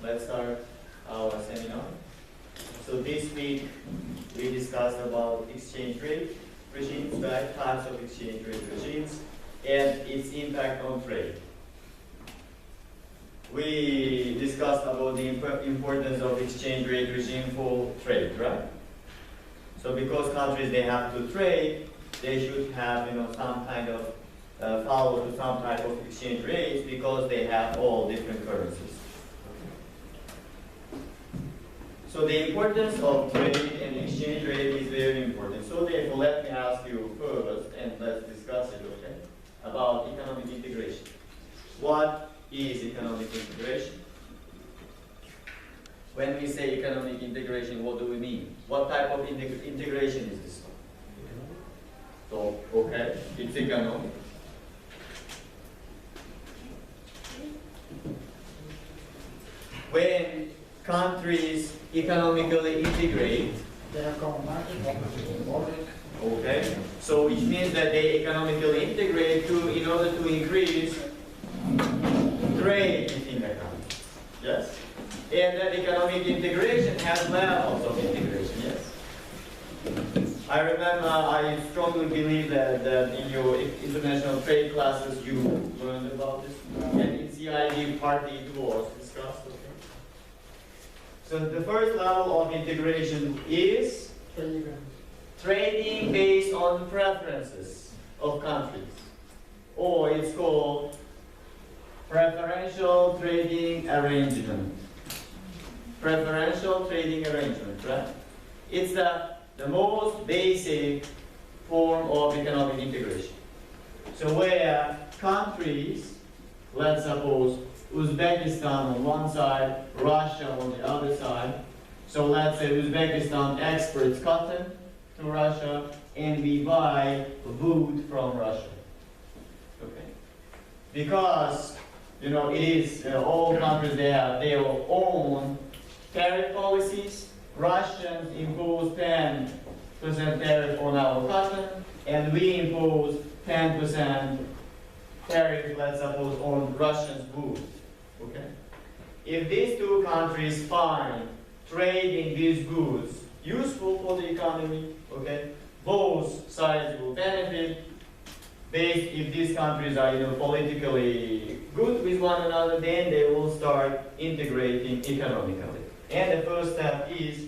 Let's start our seminar. So this week we discussed about exchange rate regimes, right? Types of exchange rate regimes and its impact on trade. We discussed about the importance of exchange rate regime for trade, right? So because countries, they have to trade, they should have, some kind of follow to some type of exchange rates because they have all different currencies. So the importance of trade and exchange rate is very important. So therefore, let me ask you first, and let's discuss it, okay, about economic integration. What is economic integration? When we say economic integration, what do we mean? What type of integration is this? So, okay, it's economic. When countries economically integrate, okay, so which means that they economically integrate in order to increase trade between the countries. Yes? And that economic integration has levels of integration, yes? I remember, I strongly believe that in your international trade classes you learned about this, and in CID partly it was discussed, okay? So the first level of integration is trading based on preferences of countries, or it's called preferential trading arrangement. Preferential trading arrangement, right? It's the most basic form of economic integration. So where countries, let's suppose Uzbekistan on one side, Russia on the other side. So let's say Uzbekistan exports cotton to Russia and we buy wood from Russia. Okay? Because it is all countries, they have their own tariff policies. Russians impose 10% tariff on our cotton, and we impose 10% tariff, let's suppose, on Russian wood. Okay? If these two countries find trading these goods useful for the economy, okay, both sides will benefit. If these countries are politically good with one another, then they will start integrating economically. And the first step is,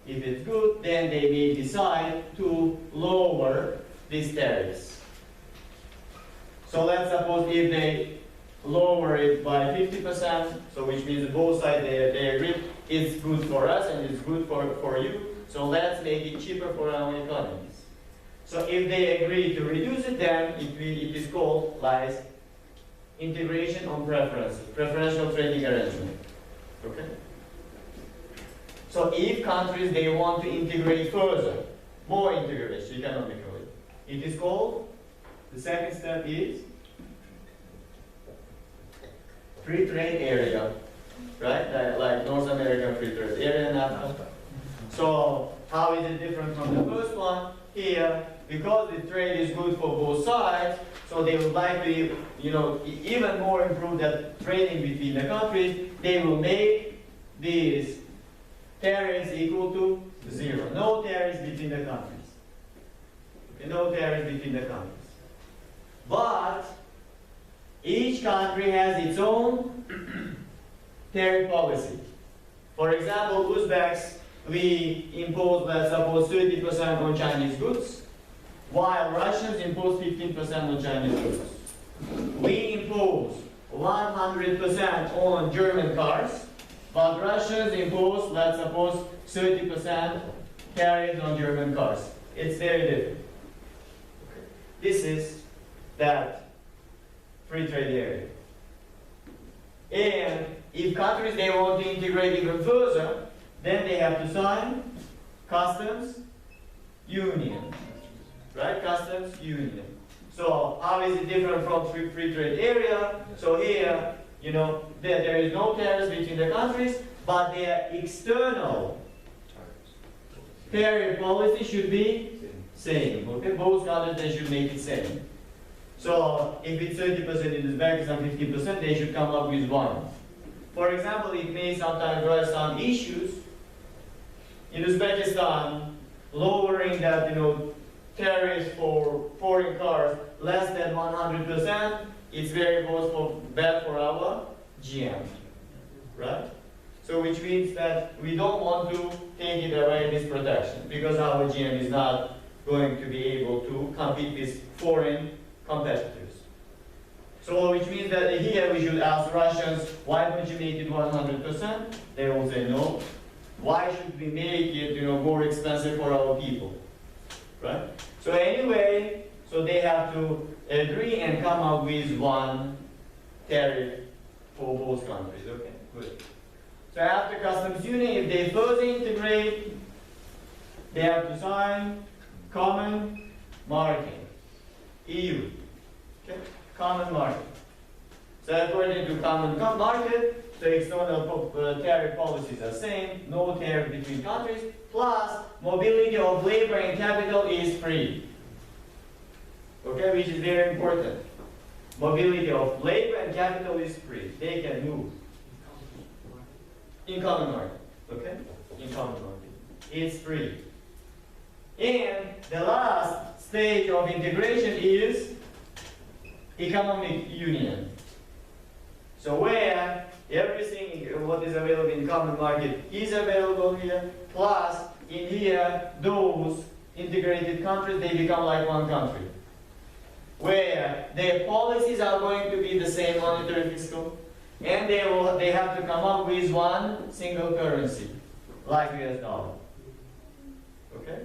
if it's good, then they may decide to lower these tariffs. So let's suppose if they lower it by 50%, so which means both sides they agree it's good for us and it's good for you, so let's make it cheaper for our economies. So if they agree to reduce it, then it is called like integration on preferences, preferential trading arrangement. Okay? So if countries, they want to integrate further, more integration economically, it is called, the second step is free trade area, right? Like North American free trade area and NAFTA. So how is it different from the first one? Here, because the trade is good for both sides, so they would like to, even more improve that trading between the countries. They will make these tariffs equal to 0. No tariffs between the countries. Okay, no tariffs between the countries. But each country has its own tariff policy. For example, Uzbeks, we impose, let's suppose, 30% on Chinese goods, while Russians impose 15% on Chinese goods. We impose 100% on German cars, but Russians impose, let's suppose, 30% tariffs on German cars. It's very different. Okay. This is that free trade area. And if countries, they want to integrate even further, then they have to sign customs union, right? Customs union. So how is it different from free trade area? So here, there is no tariffs between the countries, but their external tariff policy should be same. Okay, both countries, they should make it same. So if it's 30% in Uzbekistan, 15%, they should come up with one. For example, it may sometimes raise some issues. In Uzbekistan, lowering that, tariffs for foreign cars less than 100%, it's very bad for our GM, right? So which means that we don't want to take it away, this protection, because our GM is not going to be able to compete with foreign competitors. So which means that here we should ask Russians, why don't you make it 100%? They will say no. Why should we make it, more expensive for our people, right? So anyway, so they have to agree and come up with one tariff for both countries. Okay, good. So after customs union, if they further integrate, they have to sign common market, EU. Okay, common market. So according to common market, the external tariff policies are same, no tariff between countries, plus mobility of labor and capital is free. Okay, which is very important. Mobility of labor and capital is free. They can move. In common market. Okay? In common market. It's free. And the last stage of integration is economic union. So where everything what is available in common market is available here, plus in here those integrated countries, they become like one country. Where their policies are going to be the same, monetary fiscal, and they have to come up with one single currency, like US dollar. Okay?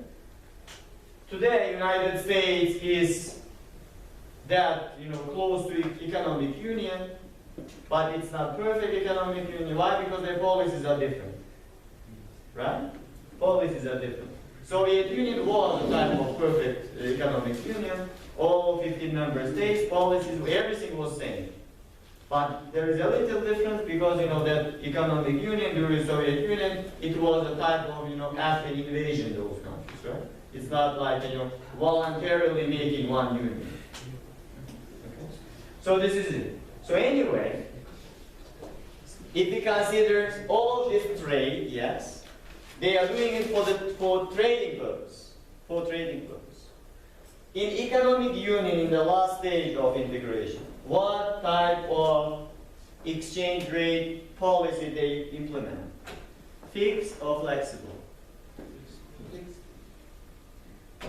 Today, United States is that close to economic union, but it's not perfect economic union. Why? Because their policies are different. Right? Policies are different. Soviet Union was a type of perfect economic union. All 15 member states, policies, everything was same. But there is a little difference because that economic union during Soviet Union, it was a type of after invasion those countries, right? It's not like voluntarily making one union. Okay? So this is it. So anyway, if we consider all this trade, yes, they are doing it for trading purpose. For trading purpose. In economic union, in the last stage of integration, what type of exchange rate policy they implement? Fixed or flexible? Fixed.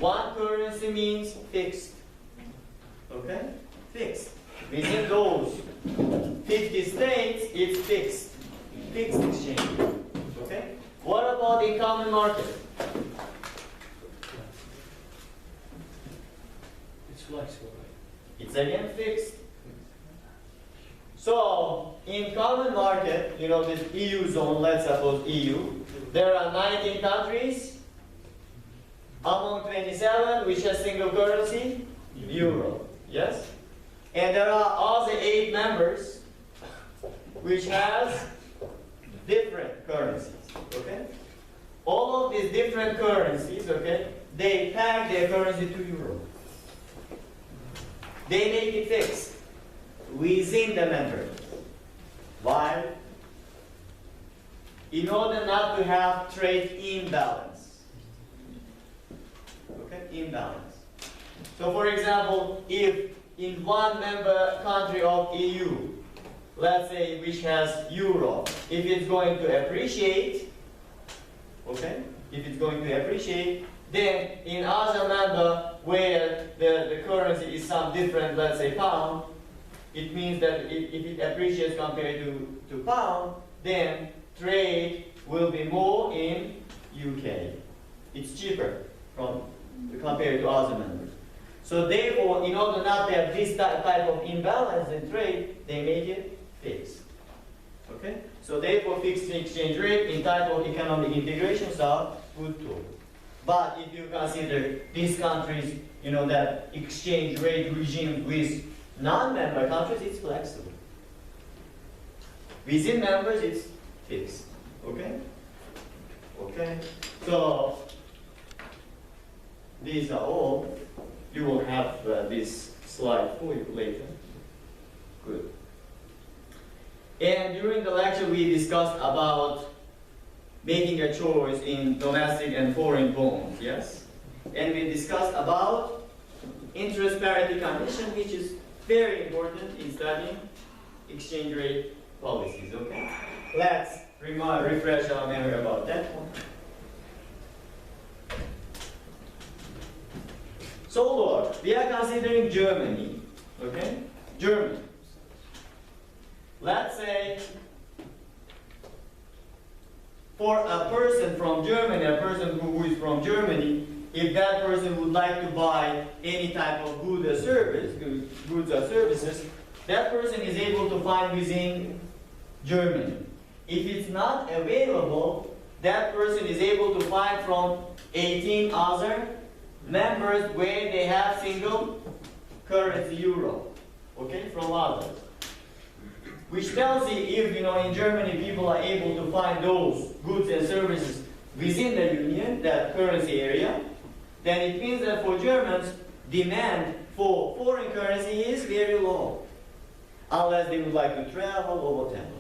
One currency means fixed. Okay? Fixed. Within those 50 states, it's fixed. Fixed exchange. Okay? What about in common market? It's flexible, right? It's again fixed. So, in common market, this EU zone, let's suppose EU, there are 19 countries among 27 which has single currency, euro. Yes? And there are also 8 members which has different currencies. Okay? All of these different currencies, okay, they peg their currency to euro. They make it fixed within the member. Why? In order not to have trade imbalance. Okay, imbalance. So for example, if in one member country of EU, let's say which has euro, if it's going to appreciate, okay, if it's going to appreciate, then in other member where the currency is some different, let's say pound, it means that if it appreciates compared to pound, then trade will be more in UK. It's cheaper compared to other members. So therefore, in order not to have this type of imbalance in trade, they make it fixed. Okay? So therefore, fixed exchange rate in type of economic integrations are good too. But if you consider these countries, that exchange rate regime with non-member countries, it's flexible. Within members, it's fixed. Okay? Okay? So, these are all. You will have this slide for you later. Good. And during the lecture, we discussed about making a choice in domestic and foreign bonds, yes? And we discussed about interest parity condition, which is very important in studying exchange rate policies, okay? Let's refresh our memory about that one. So, Lord, we are considering Germany, okay? Germany. Let's say for a person from Germany, a person who is from Germany, if that person would like to buy any type of goods or services, that person is able to find within Germany. If it's not available, that person is able to find from 18 other members where they have single currency euro, okay, from others. Which tells you if, in Germany people are able to find those goods and services within the union, that currency area, then it means that for Germans, demand for foreign currency is very low. Unless they would like to travel or whatever.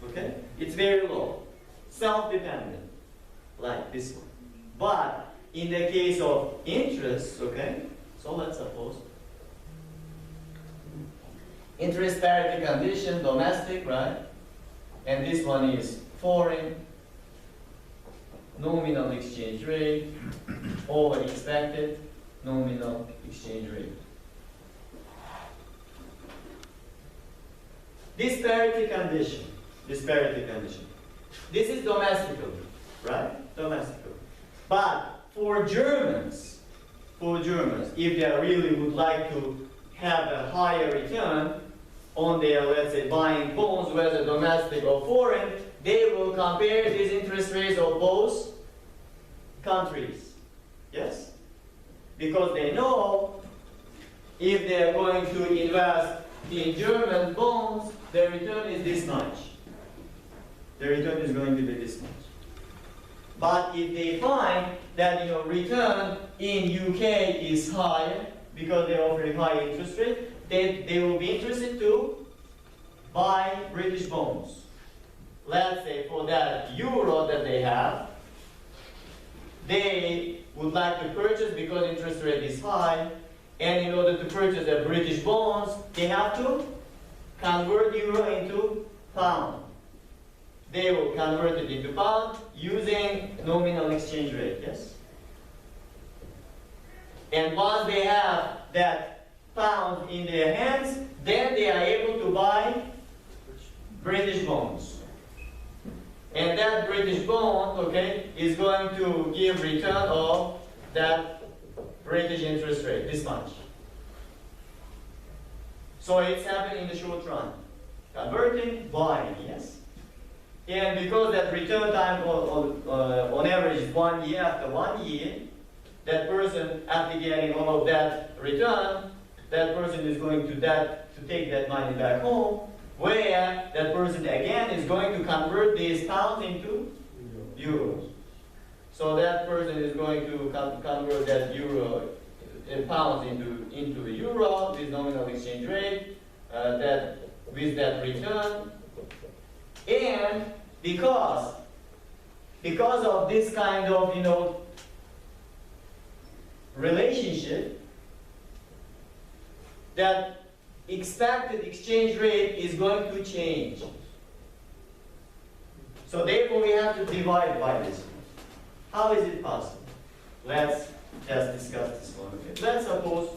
Okay? It's very low. Self-dependent. Like this one. But in the case of interest, okay? So let's suppose interest parity condition, domestic, right? And this one is foreign, nominal exchange rate, over expected nominal exchange rate. This parity condition, this is domestically, right? Domestically. But for Germans, if they really would like to have a higher return on their, let's say, buying bonds, whether domestic or foreign, they will compare these interest rates of both countries. Yes? Because they know if they are going to invest in German bonds, the return is this much. The return is going to be this much. But if they find that return in UK is higher because they offer a high interest rate, they will be interested to buy British bonds. Let's say for that euro that they have, they would like to purchase because interest rate is high, and in order to purchase the British bonds, they have to convert euro into pound. They will convert it into pound using nominal exchange rate, yes? And once they have that pound in their hands, then they are able to buy British bonds. And that British bond, okay, is going to give return of that British interest rate, this much. So it's happening in the short run. Converting, buying, yes? And because that return time on average is 1 year, after 1 year, that person, after getting all of that return, that person is going to take that money back home, where that person again is going to convert these pounds into euros. So that person is going to convert that euro pounds into a euro with nominal exchange rate, with that return. And because of this kind of relationship, that expected exchange rate is going to change. So therefore we have to divide by this. How is it possible? Let's just discuss this one. Okay. Let's suppose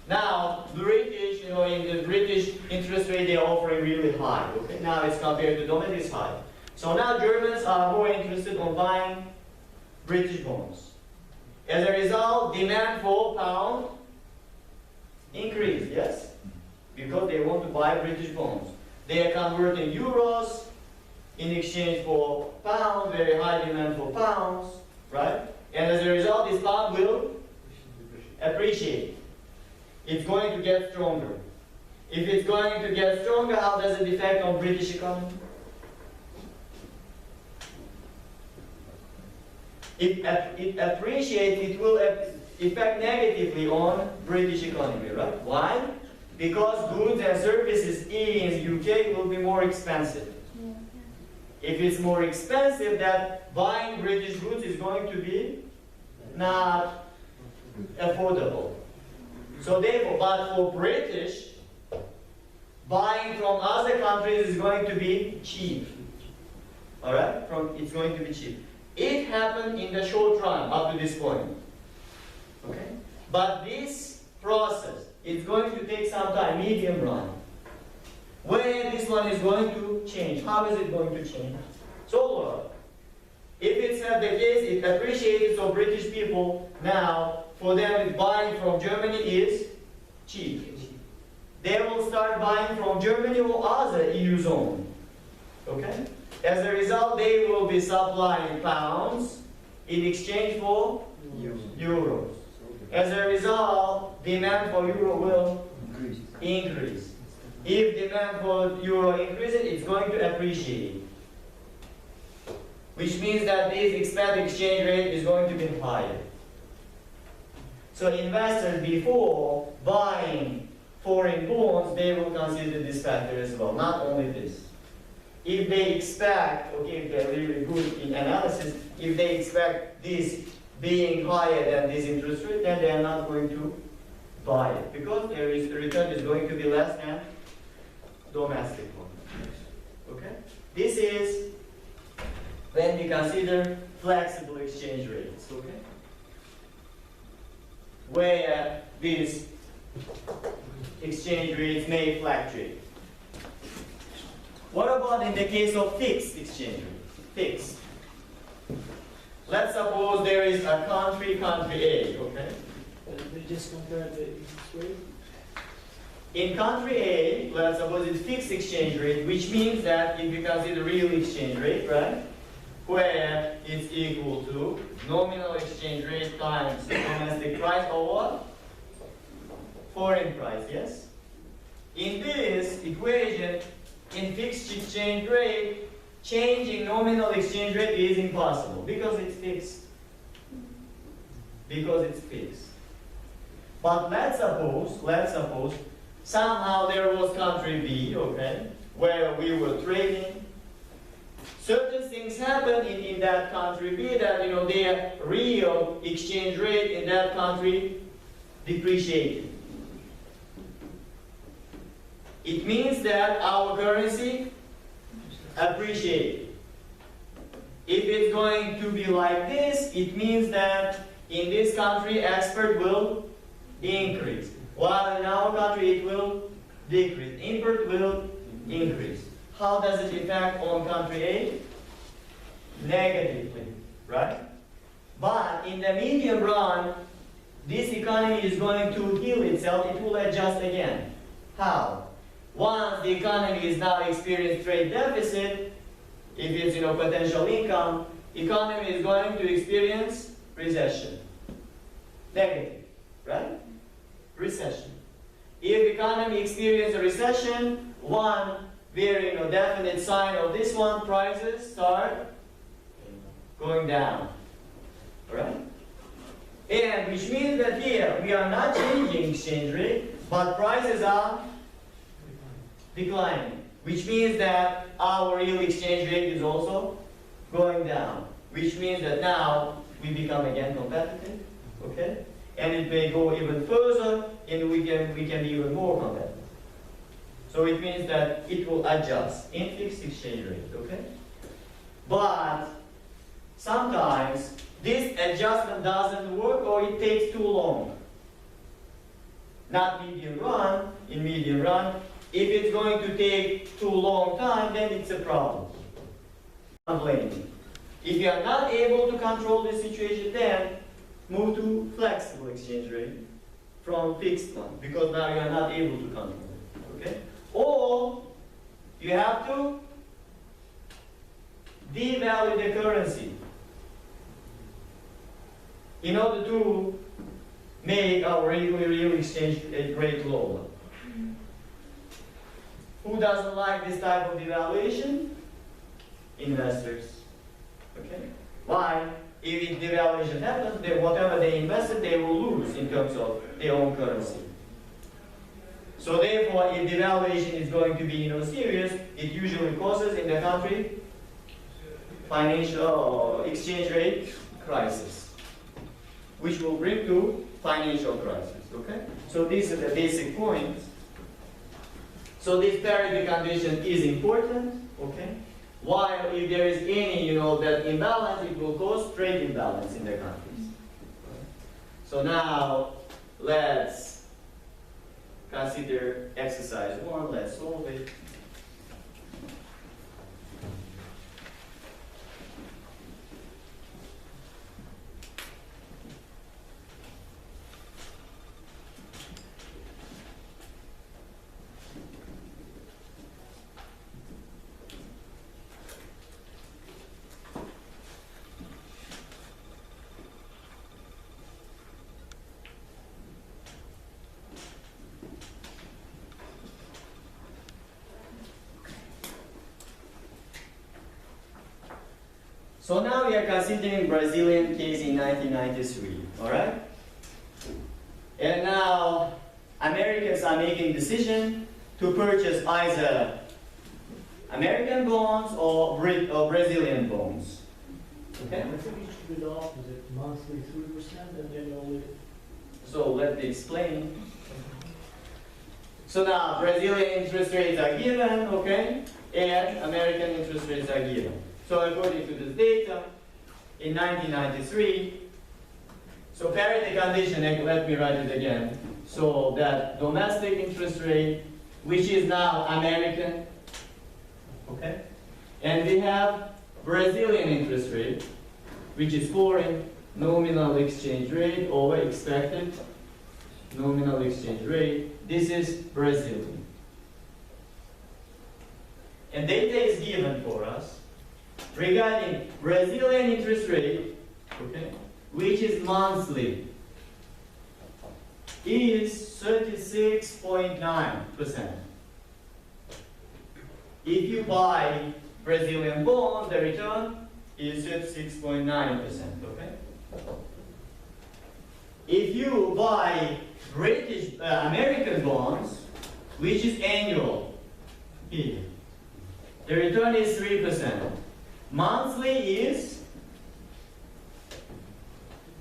now British, in the British interest rate they are offering really high. Okay, now it's compared to domestic, it's high. So now Germans are more interested on buying British bonds. As a result, demand for pound increased, yes? Because they want to buy British bonds. They are converting euros in exchange for pounds, very high demand for pounds, right? And as a result, this pound will appreciate. It's going to get stronger. If it's going to get stronger, how does it affect on British economy? If it appreciates, it will affect negatively on British economy, right? Why? Because goods and services in UK will be more expensive. If it's more expensive, that buying British goods is going to be not affordable. So therefore, but for British, buying from other countries is going to be cheap. All right? It's going to be cheap. It happened in the short run up to this point. Okay? But this process is going to take some time, medium run. Where this one is going to change. How is it going to change? So if it's not the case, it appreciates, so British people now, for them buying from Germany is cheap. They will start buying from Germany or other EU zone. Okay? As a result, they will be supplying pounds in exchange for euros. As a result, demand for euro will increase. If demand for euro increases, it's going to appreciate. Which means that this expected exchange rate is going to be higher. So investors, before buying foreign bonds, they will consider this factor as well, not only this. If they expect, okay, if they're really good in analysis, if they expect this being higher than this interest rate, then they are not going to buy it, because the return is going to be less than domestic one. Okay? This is when we consider flexible exchange rates, okay? Where these exchange rates may fluctuate. What about in the case of fixed exchange rates? Fixed. Let's suppose there is a country A, okay? We just compare the interest rate. In country A, let's suppose it's fixed exchange rate, which means that if you consider real exchange rate, right? Where it's equal to nominal exchange rate times domestic price or what? Foreign price, yes? In this equation, in fixed exchange rate, changing nominal exchange rate is impossible because it's fixed. Because it's fixed. But let's suppose somehow there was country B, okay, where we were trading. Certain things happen in that country B that, their real exchange rate in that country depreciated. It means that our currency appreciated. If it's going to be like this, it means that in this country export will increase, while in our country it will decrease. Import will increase. How does it affect on country A? Negatively, right? But in the medium run, this economy is going to heal itself. It will adjust again. How? Once the economy is now experiencing trade deficit, if it's potential income, economy is going to experience recession. Negative, right? Recession. If economy experiences a recession, one very definite sign of this one, prices start going down. Right? And which means that here we are not changing exchange rate, but prices are declining. Which means that our real exchange rate is also going down. Which means that now we become again competitive. Okay? And it may go even further, and we can be even more competitive. So it means that it will adjust in fixed exchange rate, okay? But sometimes this adjustment doesn't work or it takes too long. Not medium run, in medium run. If it's going to take too long time, then it's a problem. Complaining. If you are not able to control the situation, then move to flexible exchange rate from fixed one, because now you are not able to control it, okay? Or you have to devalue the currency in order to make our real exchange rate lower. Who doesn't like this type of devaluation? Investors. Okay? Why? If devaluation happens, then whatever they invested, they will lose in terms of their own currency. So therefore, if devaluation is going to be serious, it usually causes in the country financial exchange rate crisis, which will bring to financial crisis. Okay? So these are the basic points. So this parity condition is important. Okay? While if there is any, that imbalance, it will cause trade imbalance in the countries. So now let's consider exercise 1. Let's solve it. So now we are considering Brazilian case in 1993, all right? And now Americans are making decision to purchase either American bonds or Brazilian bonds. Okay? I think it should be the opposite, monthly 3% and then only. So let me explain. So now Brazilian interest rates are given, okay? And American interest rates are given. So according to this data, in 1993, so parity condition, let me write it again. So that domestic interest rate, which is now American, okay? And we have Brazilian interest rate, which is foreign, nominal exchange rate over expected nominal exchange rate. This is Brazilian. And data is given for us regarding Brazilian interest rate, okay, which is monthly, is 36.9%. If you buy Brazilian bond, the return is 36.9%, okay? If you buy British American bonds, which is annual, here, the return is 3%. Monthly is,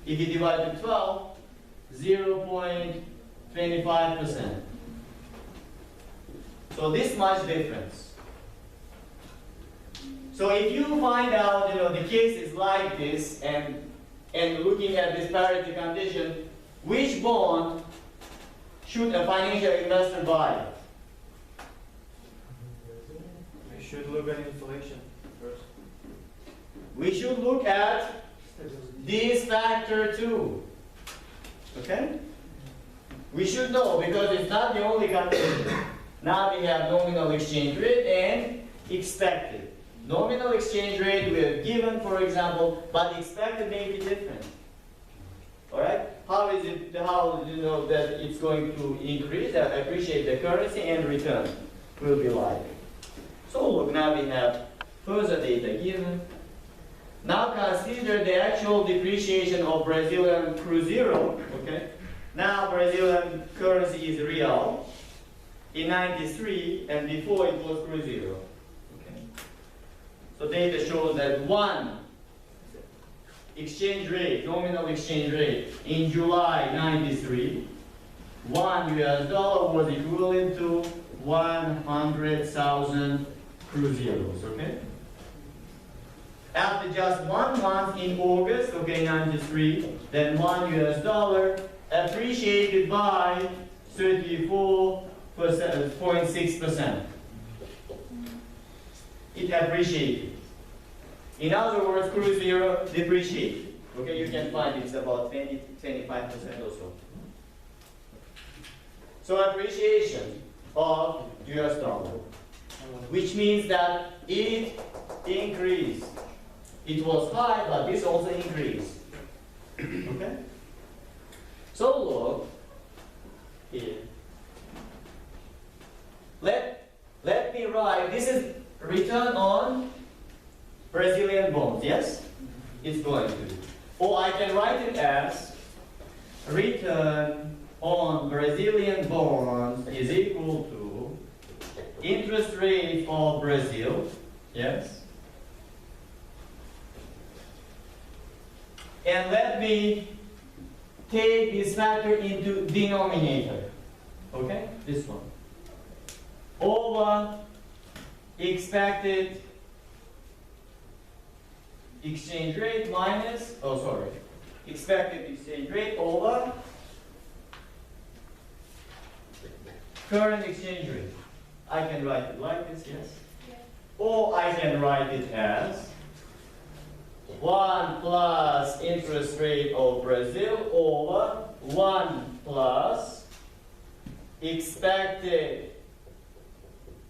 if you divide by 12, 0.25%. So this much difference. So if you find out, the case is like this, and looking at this parity condition, which bond should a financial investor buy? We should look at inflation first. We should look at this factor too. Okay? We should know, because it's not the only condition. Now we have nominal exchange rate and expected. Nominal exchange rate we have given, for example, but expected may be different. Alright? How do you know that it's going to increase, appreciate the currency, and return will be like? So look, now we have further data given. Now consider the actual depreciation of Brazilian Cruzeiro, okay? Now Brazilian currency is real in 93, and before it was Cruzeiro. Okay? So data shows that one exchange rate, nominal exchange rate, in July 93, $1 was equivalent to 100,000 Cruzeiros, okay? After just 1 month in August, okay, 93, then $1 appreciated by 34.6%. It appreciated. In other words, Cruzeiro depreciated. Okay, you can find it's about 20-25% or so. So appreciation of US dollar, which means that it increased. It was high, but this also increased. Okay? So look here. Let me write, this is return on Brazilian bonds, yes? It's going to be. Or I can write it as return on Brazilian bonds is equal to interest rate of Brazil, yes, And let me take this factor into denominator. Okay? This one. Over expected exchange rate minus, expected exchange rate over current exchange rate. I can write it like this, yes? Or I can write it as 1 plus interest rate of Brazil over 1 plus expected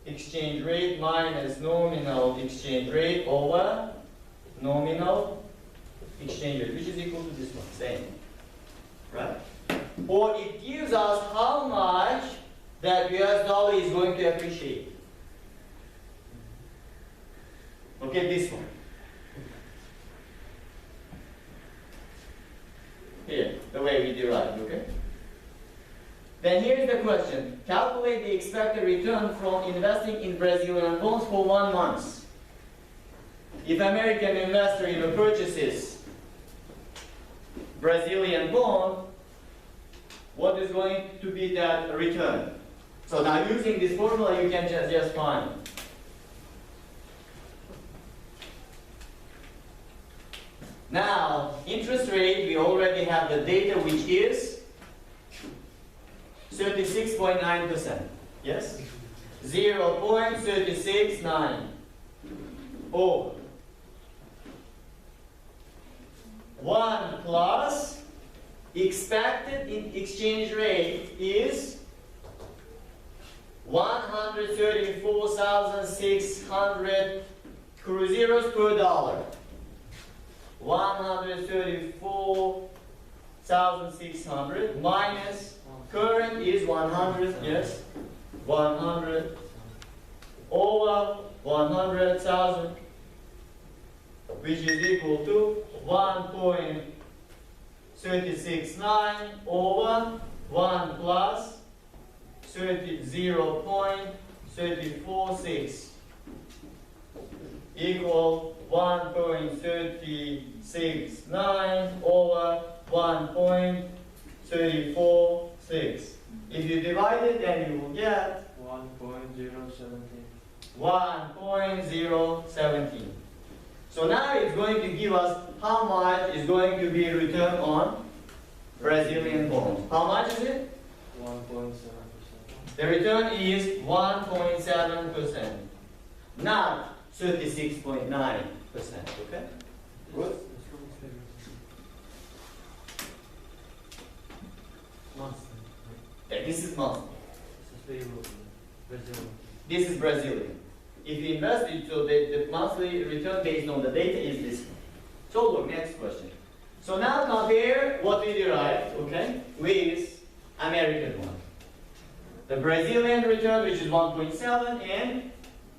exchange rate minus nominal exchange rate over nominal exchange rate, which is equal to this one, same. Right? Or it gives us how much that US dollar is going to appreciate. Okay, this one. Here, the way we derive, okay? Then here's the question. Calculate the expected return from investing in Brazilian bonds for 1 month. If American investor purchases Brazilian bond, what is going to be that return? So now using this formula you can just find. Now, interest rate, we already have the data which is 36.9%. Yes? 0.369 over 1 plus expected in exchange rate is 134,600 cruzeros per dollar. 134,600 minus current is 100, yes, 100 over 100,000, which is equal to 1.369 over 1 plus 0.346 equal 1.369 over 1.346. If you divide it, then you will get 1.017. So now it's going to give us how much is going to be returned on Brazilian bonds. How much is it? 1.7%. The return is 1.7%. Not 36.9%. Okay? Good? Yeah, this is monthly. This is Brazilian. If you invest it, so the monthly return based on the data is this one. So look, next question. So now compare what we derived, okay, with American one. The Brazilian return, which is 1.7, and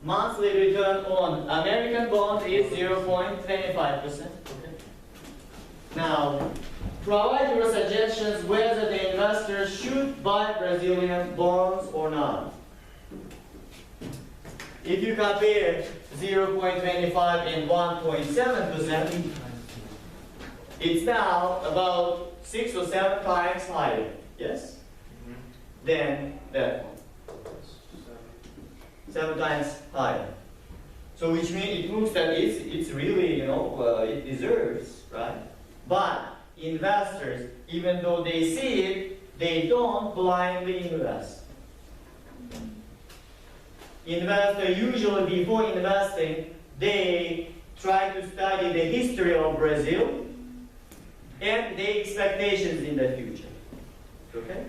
monthly return on American bond is 0.25%. Okay. Now, provide your suggestions whether the investor should buy Brazilian bonds or not. If you compare 0.25 and 1.7%, it's now about 6 or 7 times higher. Yes? Than that one. 7 times higher. So which means it proves that it's really, it deserves, right? But investors, even though they see it, they don't blindly invest. Investor usually before investing, they try to study the history of Brazil and the expectations in the future. Okay?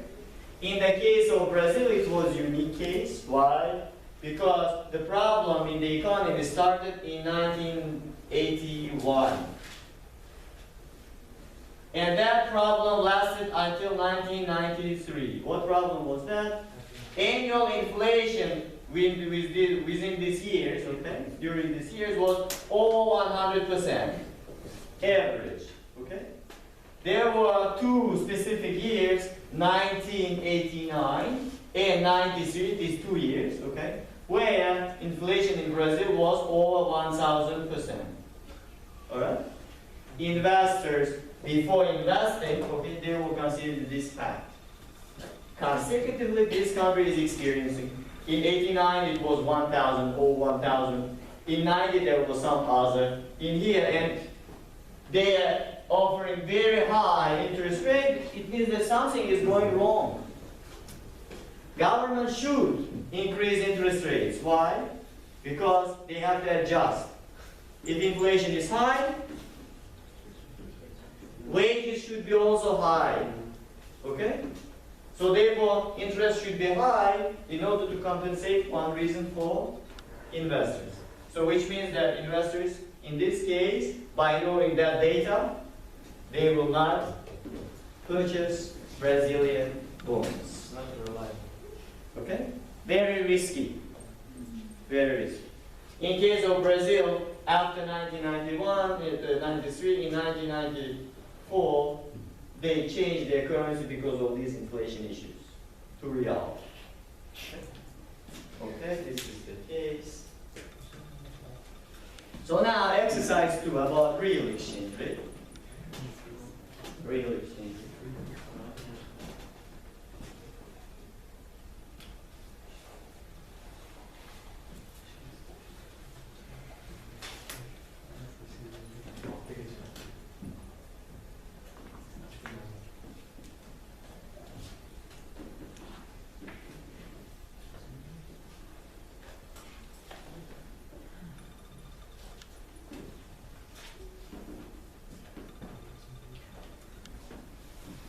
In the case of Brazil, it was a unique case. Why? Because the problem in the economy started in 1981. And that problem lasted until 1993. What problem was that? Annual inflation within these years, okay, during these years was all 100% average, okay? There were 2 specific years, 1989 and 93, these 2 years, okay, where inflation in Brazil was over 1,000%. All right? Investors before investing, okay, they will consider this fact. Consecutively, this country is experiencing. In 89, it was 1,000 or 1,000. In 90, there was some other. In here, and they are offering very high interest rate. It means that something is going wrong. Government should increase interest rates. Why? Because they have to adjust. If inflation is high, wages should be also high. Okay? So therefore, interest should be high in order to compensate one reason for investors. So which means that investors, in this case, by knowing that data, they will not purchase Brazilian bonds. Not reliable. Okay? Very risky. Very risky. In case of Brazil, after 1991, 93, in 1994, they changed their currency because of these inflation issues to real. Okay, this is the case. So now exercise 2 about real exchange rate. Real exchange rate.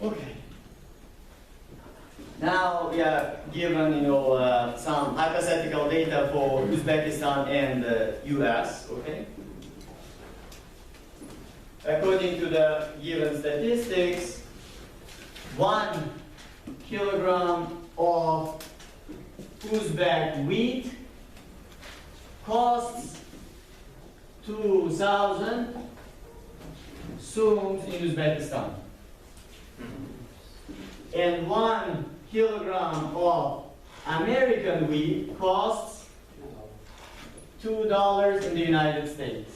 Okay. Now we are given, some hypothetical data for Uzbekistan and the US. Okay. According to the given statistics, 1 kilogram of Uzbek wheat costs 2,000 soums in Uzbekistan. And 1 kilogram of American wheat costs $2 in the United States.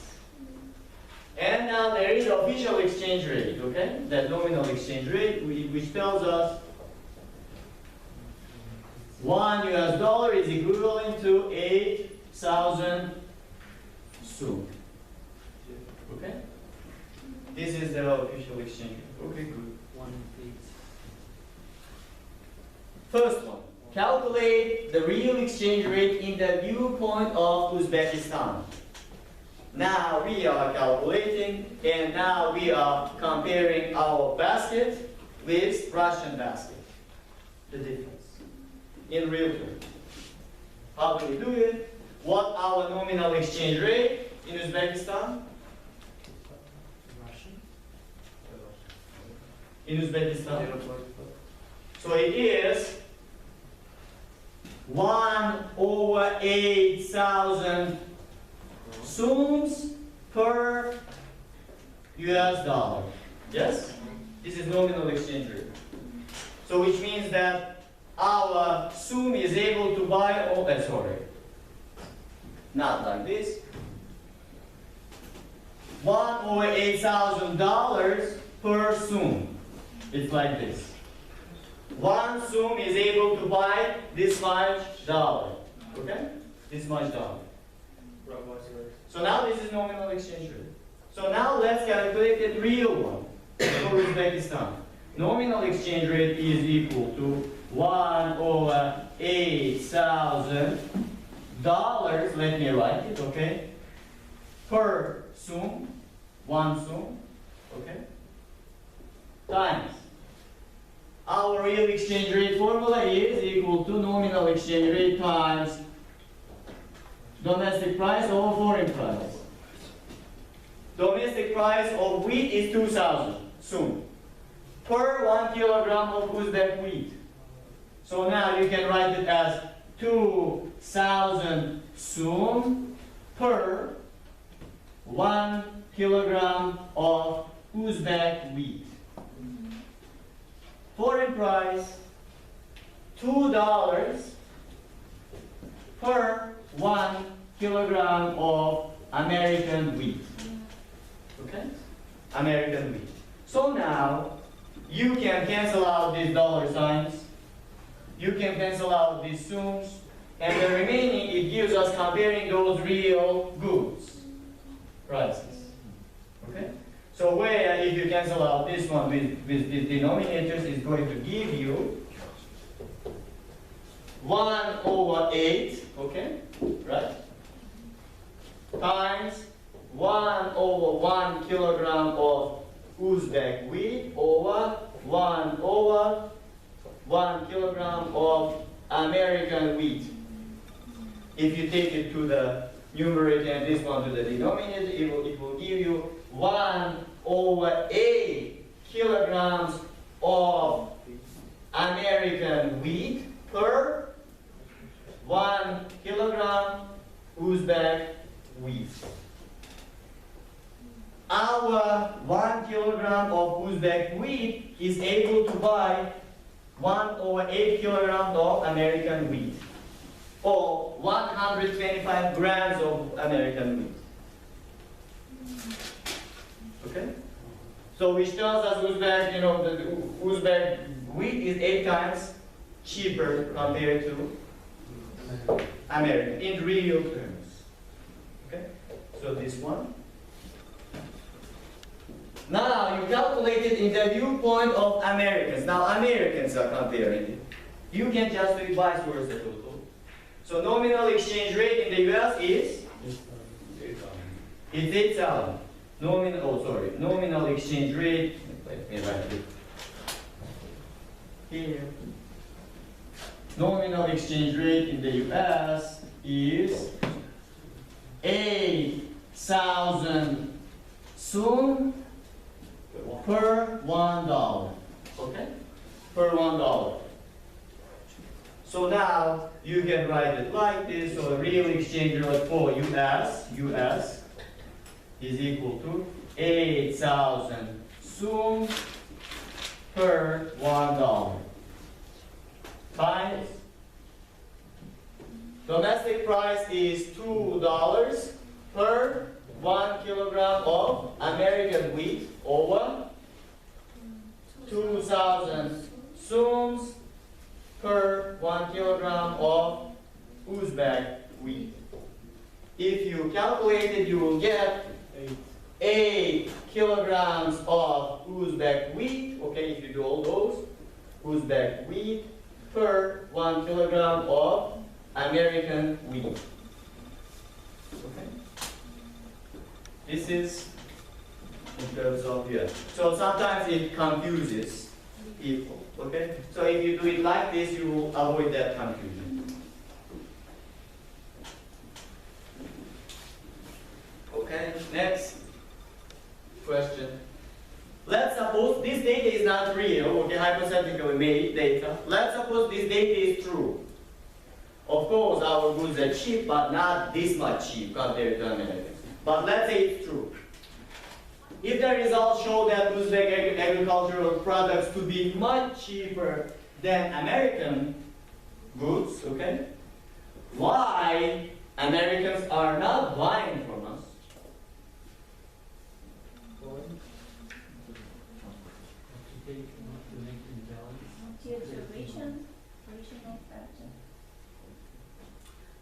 And now there is official exchange rate, okay? That nominal exchange rate, which tells us 1 US dollar is equivalent to 8,000 soum. Okay? This is the official exchange rate. Okay, good. First one, calculate the real exchange rate in the viewpoint of Uzbekistan. Now we are calculating, and now we are comparing our basket with Russian basket. The difference in real terms. How do we do it? What our nominal exchange rate in Uzbekistan? Russian? In Uzbekistan. So it is 1/8,000 soums per US dollar. Yes? This is nominal exchange rate. So which means that our soum is able to buy, not like this. $1/8,000 per soum. It's like this. 1 soum is able to buy this much dollar. Okay? This much dollar. So now this is nominal exchange rate. So now let's calculate the real one for Uzbekistan. Nominal exchange rate is equal to 1/8,000. Let me write it, okay? Per soum, 1 soum, okay? Times. Our real exchange rate formula is equal to nominal exchange rate times domestic price over foreign price. Domestic price of wheat is 2,000 soum per 1 kilogram of Uzbek wheat. So now you can write it as 2,000 soum per 1 kilogram of Uzbek wheat. Foreign price, $2 per 1 kilogram of American wheat. Okay? American wheat. So now, you can cancel out these dollar signs, you can cancel out these sums, and the remaining, it gives us comparing those real goods prices. Okay? So where if you cancel out this one with the denominators, it's going to give you 1/8, okay? Right? Times 1/1 kilogram of Uzbek wheat over 1/1 kilogram of American wheat. If you take it to the numerator and this one to the denominator, it will give you 1/8 kilograms of American wheat per 1 kilogram Uzbek wheat. Our 1 kilogram of Uzbek wheat is able to buy 1/8 kilograms of American wheat, or 125 grams of American wheat. Okay? So which tells us Uzbek, the Uzbek wheat is 8 times cheaper compared to American in real terms. Okay? So this one. Now you calculate it in the viewpoint of Americans. Now Americans are comparing it. You can just do it vice versa total. So nominal exchange rate in the US is? It's 8,000. Nominal exchange rate, let me write it here. Nominal exchange rate in the US is 8,000 soon per $1. Okay? Per $1. So now you can write it like this. So real exchange rate for US is equal to 8,000 soon per $1 times domestic price is $2 per 1 kilogram of American wheat over 2,000 sums per 1 kilogram of Uzbek wheat. If you calculate it, you will get 8 kilograms of Uzbek wheat, okay, if you do all those, Uzbek wheat per 1 kilogram of American wheat. Okay? This is in terms of here. So sometimes it confuses people. Okay? So if you do it like this, you will avoid that confusion. Okay, next question. Let's suppose this data is not real, okay, hypothetically made data. Let's suppose this data is true. Of course, our goods are cheap, but not this much cheap compared to Americans. But let's say it's true. If the results show that Uzbek agricultural products to be much cheaper than American goods, okay, why Americans are not buying from us?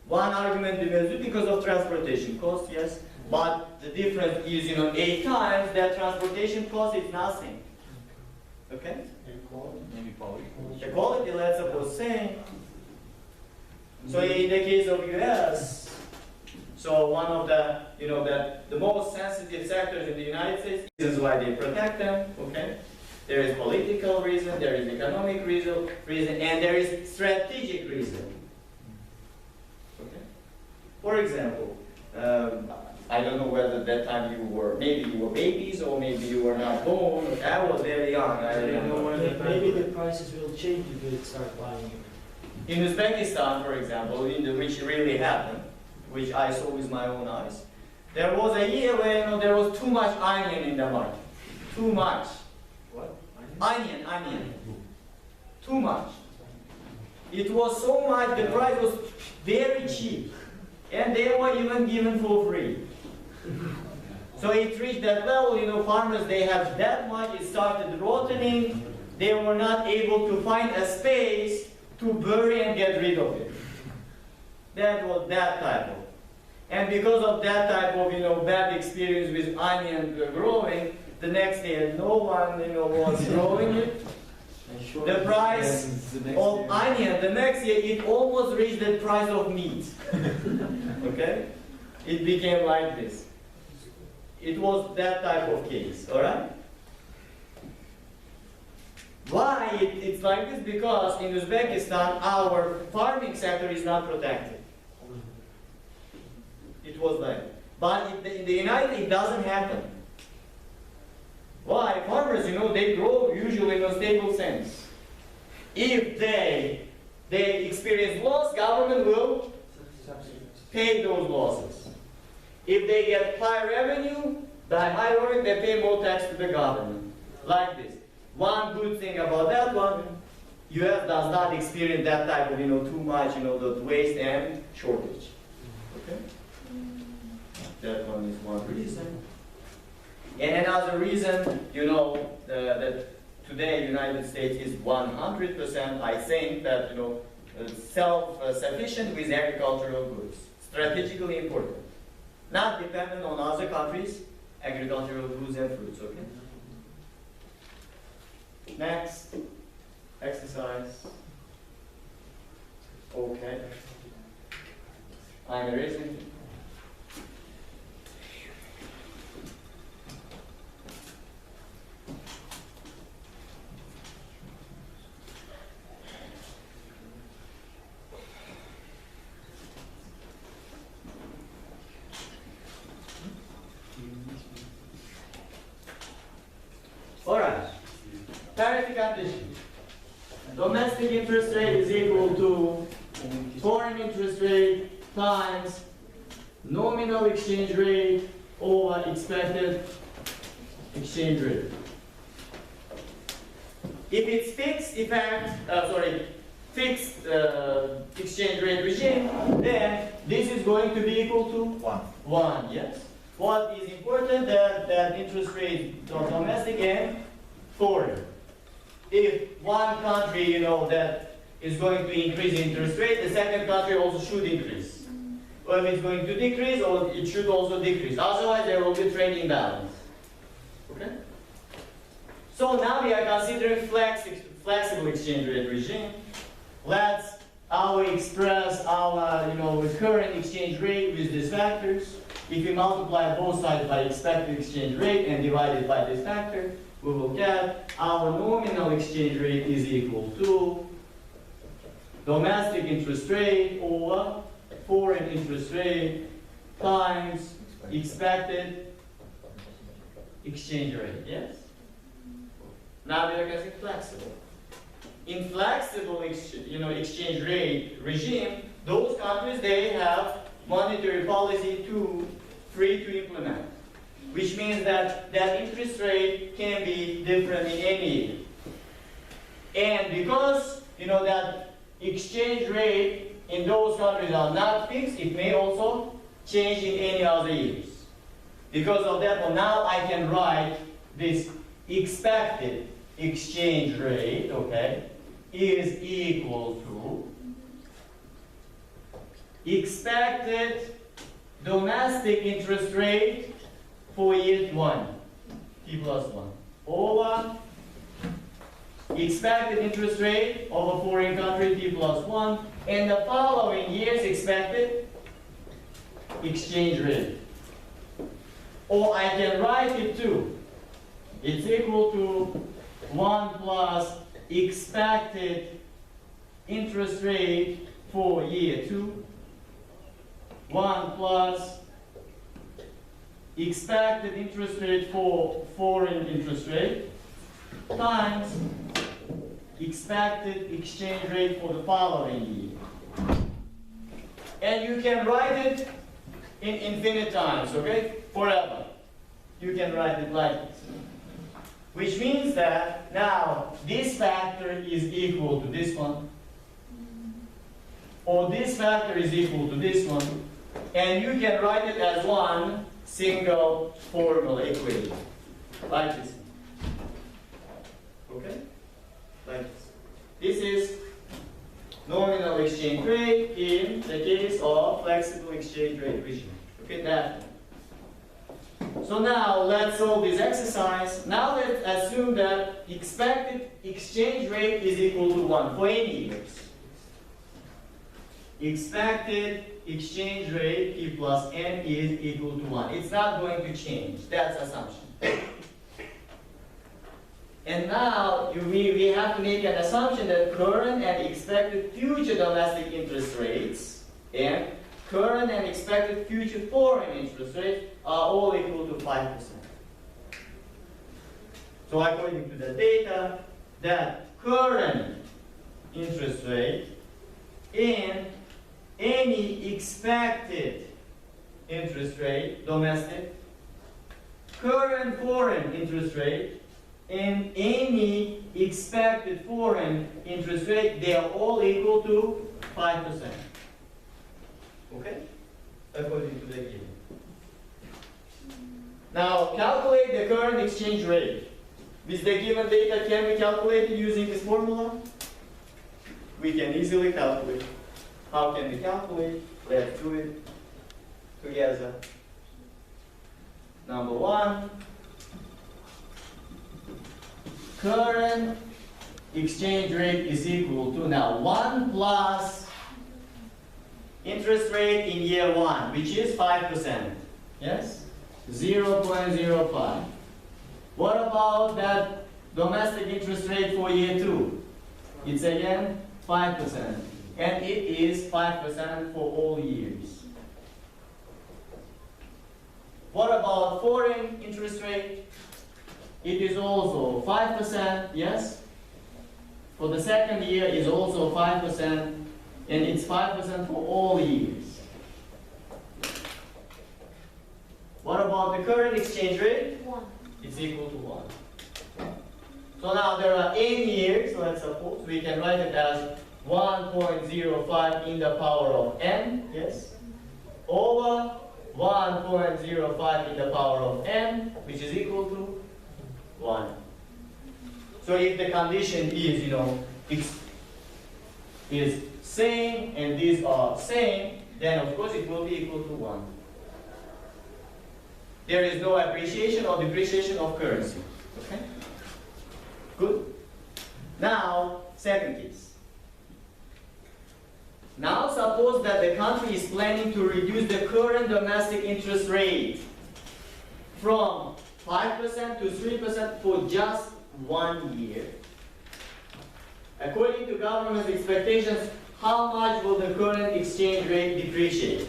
One argument is because of transportation cost, yes. But the difference is, 8 times that transportation cost is nothing. Okay? Maybe quality. The quality, let's suppose, same. So in the case of US, so one of the, the most sensitive sectors in the United States, reasons why they protect them, okay? There is political reason, there is economic reason, and there is strategic reason. Okay? For example, I don't know whether that time maybe you were babies or maybe you were not born. Okay, I was very young. I don't know when Maybe the prices will change if you start buying it. In Uzbekistan, for example, which really happened, which I saw with my own eyes, there was a year where there was too much onion in the market. Too much. What? Onion. Too much. It was so much, the price was very cheap. And they were even given for free. So it reached that level, you know, farmers, they have that much, it started rotting, they were not able to find a space to bury and get rid of it. That was that type of. And because of that type of, you know, bad experience with onion growing, the next year no one, you know, was growing it. The price of onion, the next year, it almost reached the price of meat. Okay? It became like this. It was that type of case, alright? Why it's like this? Because in Uzbekistan, our farming sector is not protected. It was like that. But in the United States, it doesn't happen. Why? Farmers, you know, they grow usually in a stable sense. If they experience loss, government will pay those losses. If they get high revenue, by high revenue, they pay more tax to the government. Like this. One good thing about that one, US does not experience that type of, you know, too much, you know, the waste and shortage. Okay? That one is one reason. And another reason, you know, that today United States is 100%, I think, that, you know, self-sufficient with agricultural goods. Strategically important. Not dependent on other countries' agricultural goods and fruits, okay? Next, exercise. Okay. I'm erasing. Alright. Parity condition. Domestic interest rate is equal to foreign interest rate times nominal exchange rate over expected exchange rate. If it's fixed fixed exchange rate regime, then this is going to be equal to 1, yes. What is important that interest rate domestic and foreign. If one country, you know, that is going to increase interest rate, the second country also should increase. Or if it's going to decrease, or it should also decrease. Otherwise, there will be trade imbalance. Okay? So now we are considering flexible exchange rate regime. Let's express our, you know, current exchange rate with these factors. If we multiply both sides by expected exchange rate and divide it by this factor, we will get our nominal exchange rate is equal to domestic interest rate over foreign interest rate times expected exchange rate, yes? Now we are getting flexible. In flexible exchange rate regime, those countries, they have monetary policy free to implement. Which means that interest rate can be different in any year. And because, you know, that exchange rate in those countries are not fixed, it may also change in any other years. Because of that, well, now I can write this expected exchange rate, okay, is equal to expected domestic interest rate for year 1, T plus 1, over expected interest rate over foreign country, T plus 1, and the following year's expected exchange rate. Or I can write it too. It's equal to 1 plus expected interest rate for year 2, 1 plus expected interest rate for foreign interest rate times expected exchange rate for the following year. And you can write it in infinite times, okay? Forever. You can write it like this. Which means that now this factor is equal to this one, or this factor is equal to this one, and you can write it as 1 single formula equation, like this. Okay? Like this. This is nominal exchange rate in the case of flexible exchange rate regime. Okay, that. So now let's solve this exercise. Now let's assume that expected exchange rate is equal to 1 for any years. Expected exchange rate P plus N is equal to 1. It's not going to change. That's assumption. And now we have to make an assumption that current and expected future domestic interest rates and current and expected future foreign interest rates are all equal to 5%. So according to the data, that current interest rate and any expected interest rate, domestic, current foreign interest rate, and any expected foreign interest rate, they are all equal to 5%. Okay? According to the given. Now, calculate the current exchange rate. With the given data, can we calculate it using this formula? We can easily calculate. How can we calculate? Let's do it together. Number one, current exchange rate is equal to now 1 plus interest rate in year 1, which is 5%. Yes? 0.05. What about that domestic interest rate for year 2? It's again 5%. And it is 5% for all years. What about foreign interest rate? It is also 5%, yes? For the second year is also 5%, and it's 5% for all years. What about the current exchange rate? 1. It's equal to 1. So now there are n years, let's suppose. We can write it as 1.05 in the power of n, yes? Over 1.05 in the power of n, which is equal to 1. So if the condition is, is same and these are same, then of course it will be equal to 1. There is no appreciation or depreciation of currency. Okay? Good. Now, second case. Now suppose that the country is planning to reduce the current domestic interest rate from 5% to 3% for just 1 year. According to government's expectations, how much will the current exchange rate depreciate?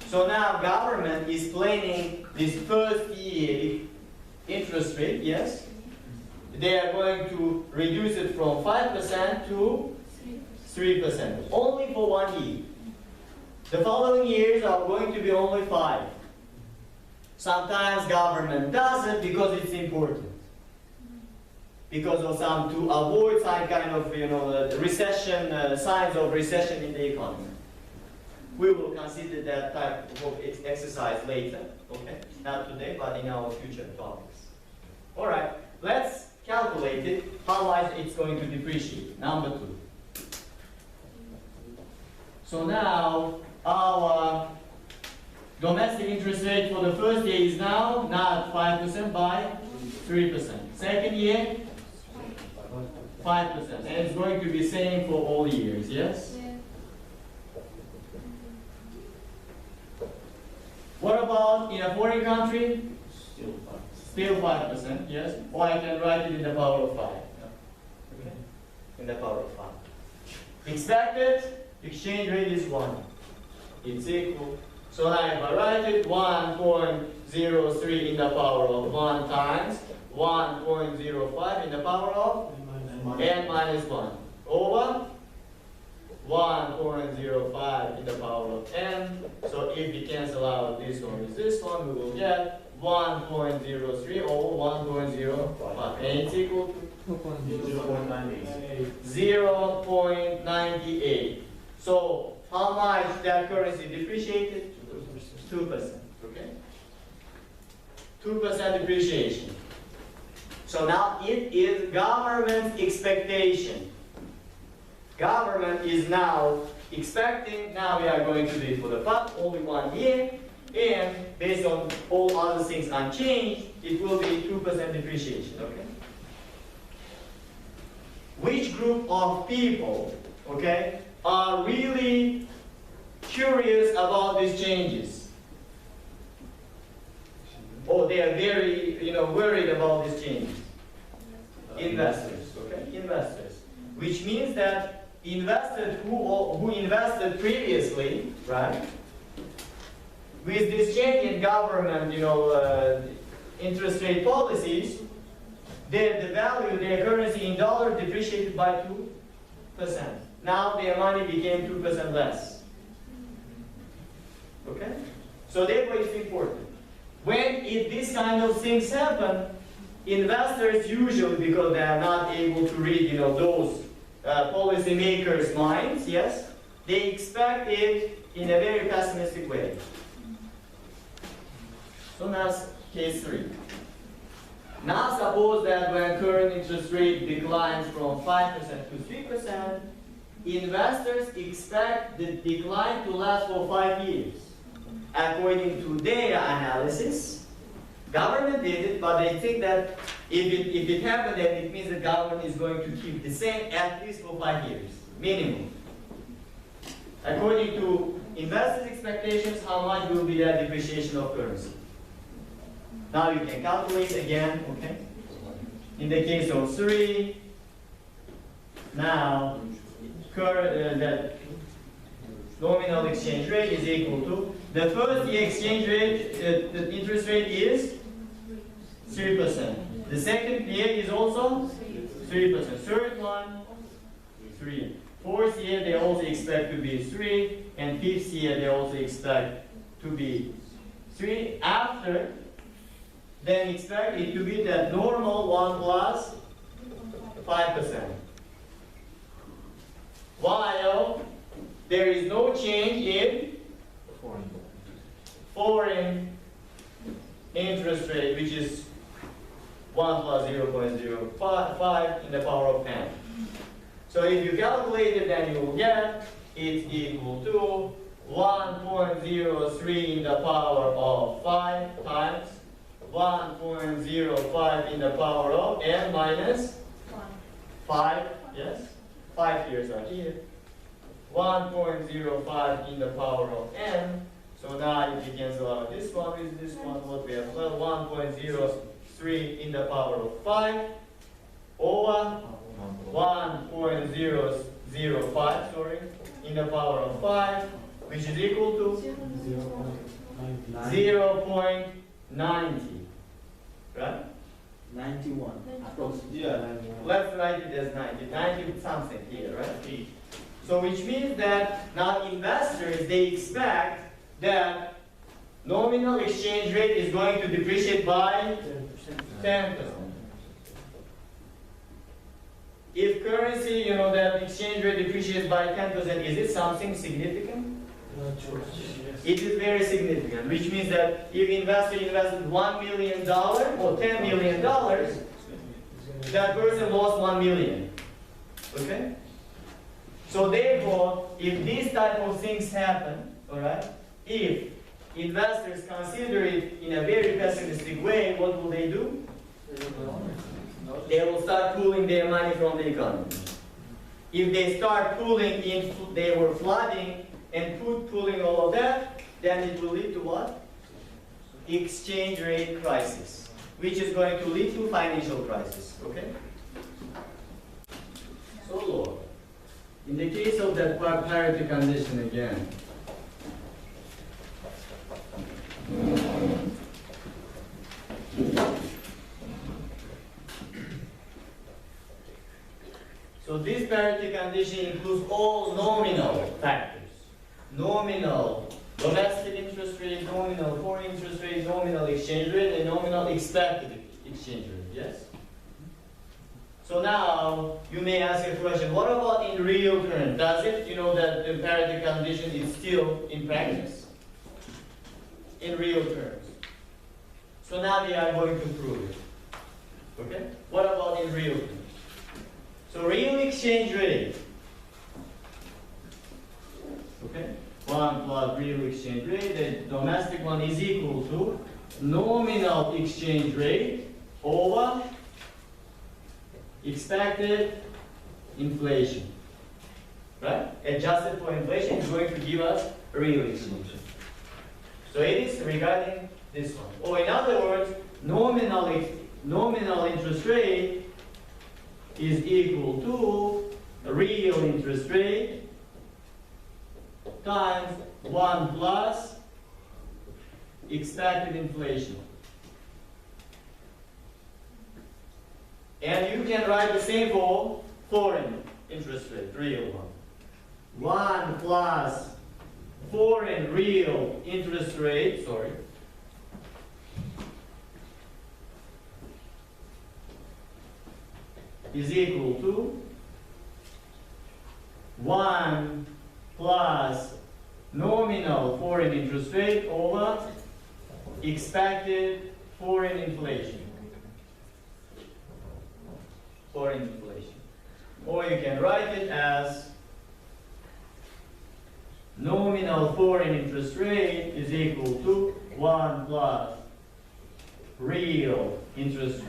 So now government is planning this first year interest rate, yes? They are going to reduce it from 5% to 3%, only for 1 year. The following years are going to be only 5. Sometimes government does it because it's important. Because of to avoid some kind of, recession, signs of recession in the economy. We will consider that type of exercise later, okay? Not today, but in our future topics. All right, let's calculate it, how much it's going to depreciate. Number 2. So now, our domestic interest rate for the first year is now not 5% by 3%. Second year, 5%. And it's going to be same for all years, yes? Yeah. What about in a foreign country? Still 5%, yes? Or I can write it in the power of 5. Okay? In the power of 5. Expected exchange rate is 1. It's equal. So now if I write it 1.03 in the power of 1 times 1.05 in the power of n minus 1 over 1.05 in the power of n. So if we cancel out this one with this one, we will get 1.03 over 1.05. And it's equal to 0.98. So how much that currency depreciated? 2%. Okay? 2% depreciation. So now it is government's expectation. Government is now expecting, now we are going to do it for the past only 1 year, and based on all other things unchanged, it will be 2% depreciation. Okay? Which group of people, okay, are really curious about these changes? Or they are very, worried about these changes? Investors, okay? Investors. Which means that investors who invested previously, right? With this change in government, interest rate policies, the value, their currency in dollars depreciated by 2%. Now their money became 2% less. Okay? So therefore it's important. When these kind of things happen, investors usually, because they are not able to read, those policymakers' minds, yes, they expect it in a very pessimistic way. So now case 3. Now suppose that when current interest rate declines from 5% to 3%, investors expect the decline to last for 5 years. According to their analysis, government did it, but they think that if it happened, then it means the government is going to keep the same at least for 5 years, minimum. According to investors' expectations, how much will be the depreciation of currency? Now you can calculate again, okay? In the case of 3, now the nominal exchange rate is equal to, the first year exchange rate, the interest rate is 3%. The second year is also 3%. Third one, 3. Fourth year they also expect to be 3, and fifth year they also expect to be 3. After, then expect it to be that normal 1 plus 5%. While there is no change in foreign interest rate, which is 1 plus 0.05 in the power of n. So if you calculate it, then you will get it's equal to 1.03 in the power of 5 times 1.05 in the power of n minus 5, yes? 5 years are here. 1.05 in the power of n. So now if you cancel out this one with this one, what we have left, 1.03 in the power of 5 over 1.005, sorry, in the power of 5, which is equal to 0.90. Right? 91. Yeah. Let's write it as 90. 90 something here, right? So which means that now investors, they expect that nominal exchange rate is going to depreciate by 10%. If currency, that exchange rate depreciates by 10%, is it something significant? It is very significant, which means that if investor invested $1 million or $10 million, that person lost $1 million. Okay? So therefore, if these type of things happen, all right, if investors consider it in a very pessimistic way, what will they do? They will start pulling their money from the economy. If they start pulling in, they were flooding and pulling all of that, then it will lead to what? Exchange rate crisis, which is going to lead to financial crisis. Okay? So Lord, in the case of that parity condition again, so this parity condition includes all nominal factors. Nominal domestic interest rate, nominal foreign interest rate, nominal exchange rate, and nominal expected exchange rate. Yes? So So now you may ask a question, what about in real terms? Does it, that the parity condition is still in practice? In real terms. So now we are going to prove it. Okay? What about in real terms? So real exchange rate. Okay? 1 plus real exchange rate, the domestic one is equal to nominal exchange rate over expected inflation. Right? Adjusted for inflation is going to give us real exchange rate. So it is regarding this one. Or in other words, nominal interest rate is equal to real interest rate times 1 plus expected inflation. And you can write the same for foreign interest rate, real one. 1 plus foreign real interest rate, is equal to 1 plus nominal foreign interest rate over expected foreign inflation. Foreign inflation. Or you can write it as nominal foreign interest rate is equal to 1 plus real interest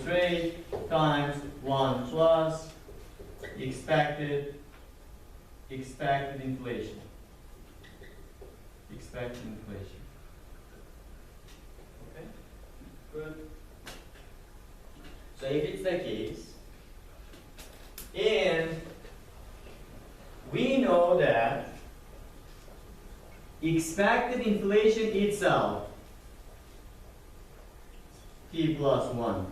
rate times 1 plus expected inflation. Expected inflation. Okay? Good. So if it's the case, and we know that expected inflation itself, T plus 1,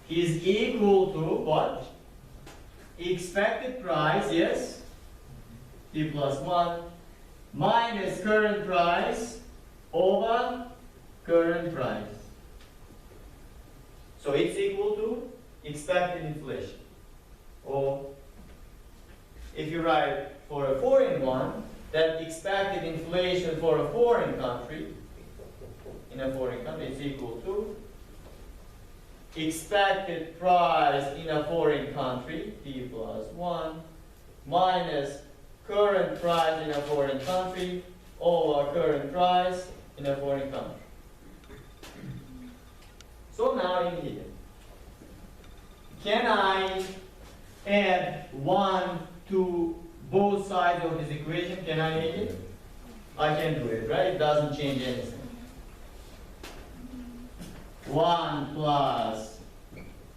is equal to what? Expected price, yes, T plus 1, minus current price over current price. So it's equal to expected inflation. Or if you write for a foreign one, that expected inflation for a foreign country, is equal to expected price in a foreign country, T plus 1, minus current price in a foreign country over current price in a foreign country. So now in here, can I add 1 to both sides of this equation? Can I make it? I can do it, right? It doesn't change anything. 1 plus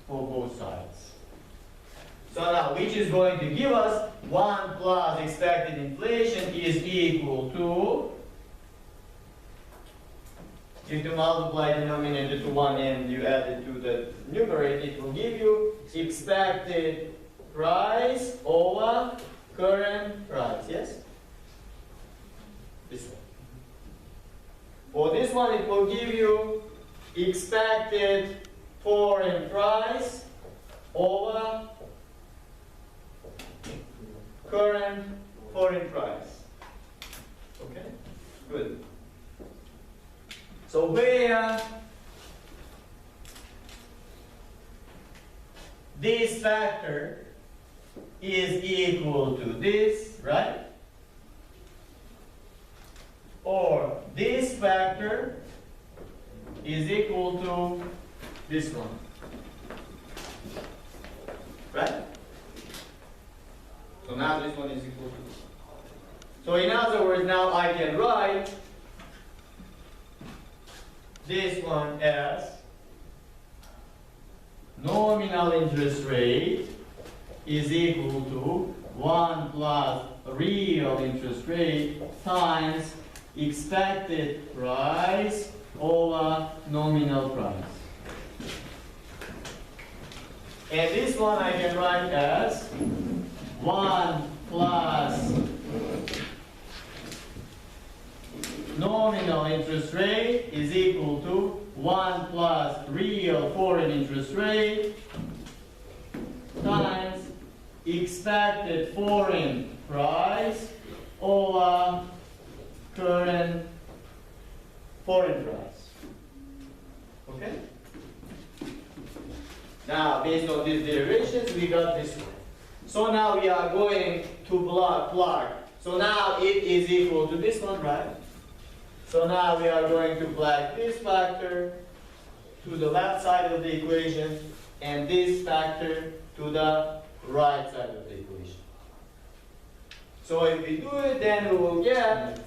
for both sides. So now, which is going to give us 1 plus expected inflation is equal to, if you multiply the denominator to 1 and you add it to the numerator, it will give you expected price over current price, yes? This one. For this one, it will give you expected foreign price over current foreign price. Okay? Good. So where this factor is equal to this, right? Or this factor is equal to this one, right? So now this one is equal to this one. So in other words, now I can write this one as nominal interest rate is equal to 1 plus real interest rate times expected price over nominal price. And this one I can write as 1 plus nominal interest rate is equal to 1 plus real foreign interest rate expected foreign price over current foreign price. Okay? Now, based on these derivations, we got this one. So now we are going to plug. So now it is equal to this one, right? So now we are going to plug this factor to the left side of the equation and this factor to the right side of the equation. So if we do it, then we will get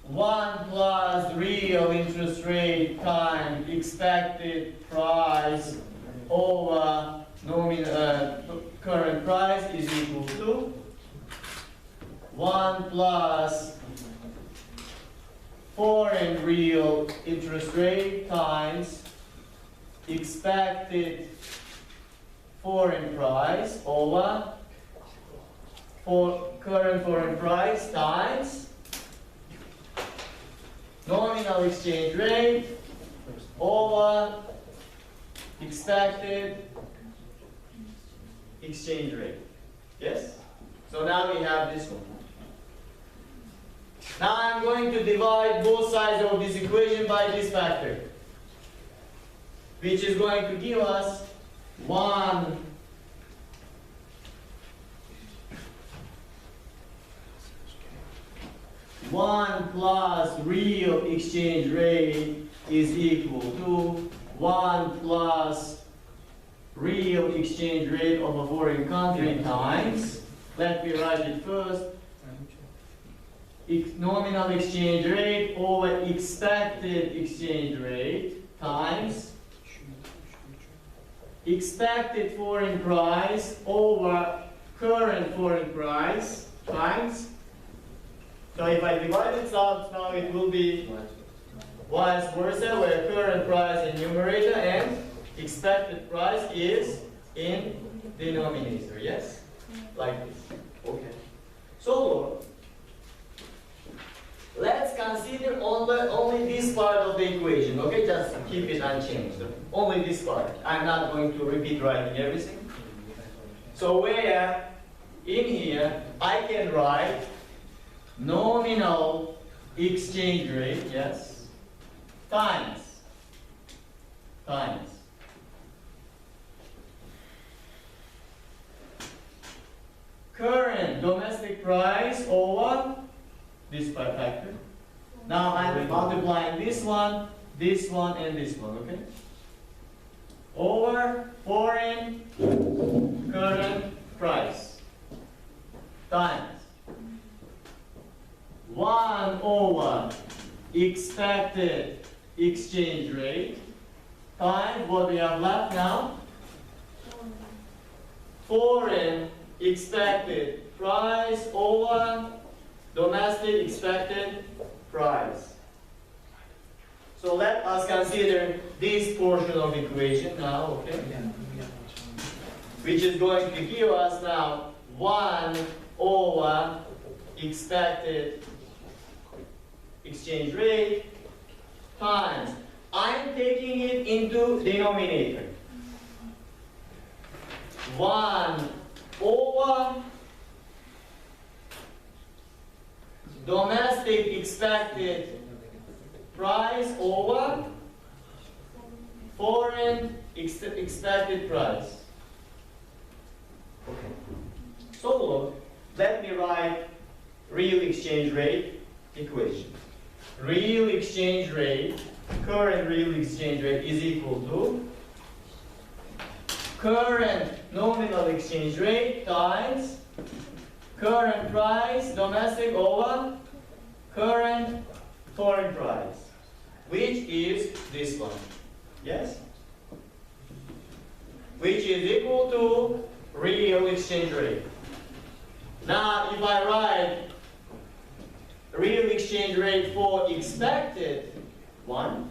1 plus real interest rate times expected price over current price is equal to 1 plus foreign real interest rate times expected foreign price over current foreign price times nominal exchange rate over expected exchange rate. Yes? So now we have this one. Now I'm going to divide both sides of this equation by this factor, which is going to give us 1 plus real exchange rate is equal to 1 plus real exchange rate of a foreign country times, let me write it first, nominal exchange rate over expected exchange rate times expected foreign price over current foreign price times. So if I divide it out now, it will be vice versa, where current price in numerator and expected price is in denominator. Yes? Like this. Okay. So let's consider only this part of the equation. Okay, just keep it unchanged. Only this part. I'm not going to repeat writing everything. So where in here I can write nominal exchange rate, yes, times current domestic price over this factor. Now I'm multiplying this one, and this one, okay? Over foreign current price times 1 over expected exchange rate times what we have left now, foreign expected price over domestic expected price. So let us consider this portion of the equation now, okay? Which is going to give us now 1 over expected exchange rate times. I'm taking it into denominator. 1 over domestic expected price over foreign expected price. Okay. So look, let me write real exchange rate equation. Real exchange rate, current real exchange rate is equal to current nominal exchange rate times current price domestic over current foreign price, which is this one. Yes? Which is equal to real exchange rate. Now, if I write real exchange rate for expected one,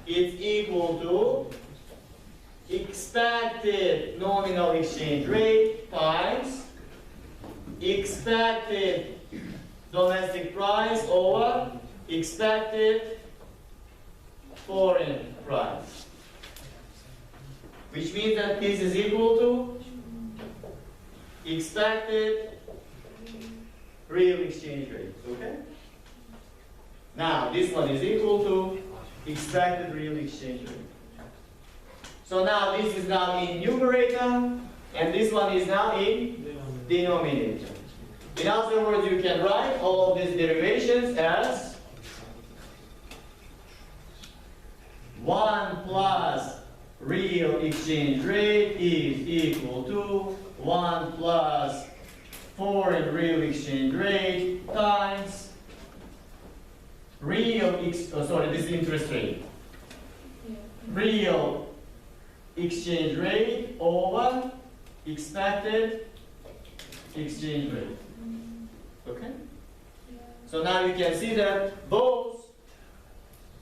it's equal to expected nominal exchange rate times expected domestic price over expected foreign price, which means that this is equal to expected real exchange rate. Okay? Now, this one is equal to expected real exchange rate. So now this is now in numerator, and this one is now in denominator. In other words, you can write all of these derivations as 1 plus real exchange rate is equal to 1 plus foreign real exchange rate times this is interest rate. Real exchange rate over expected exchange rate. Okay? So now you can see that both,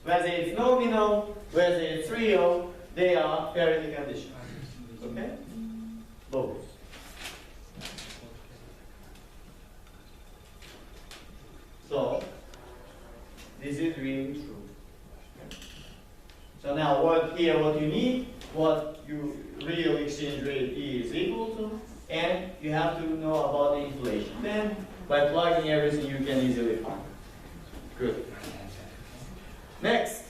whether it's nominal, whether it's real, they are parity conditions. Okay? Both. So, this is really true. Okay? So now what you need, what your real exchange rate is equal to, and you have to know about the inflation. Then, by plugging everything, you can easily find it. Good. Next.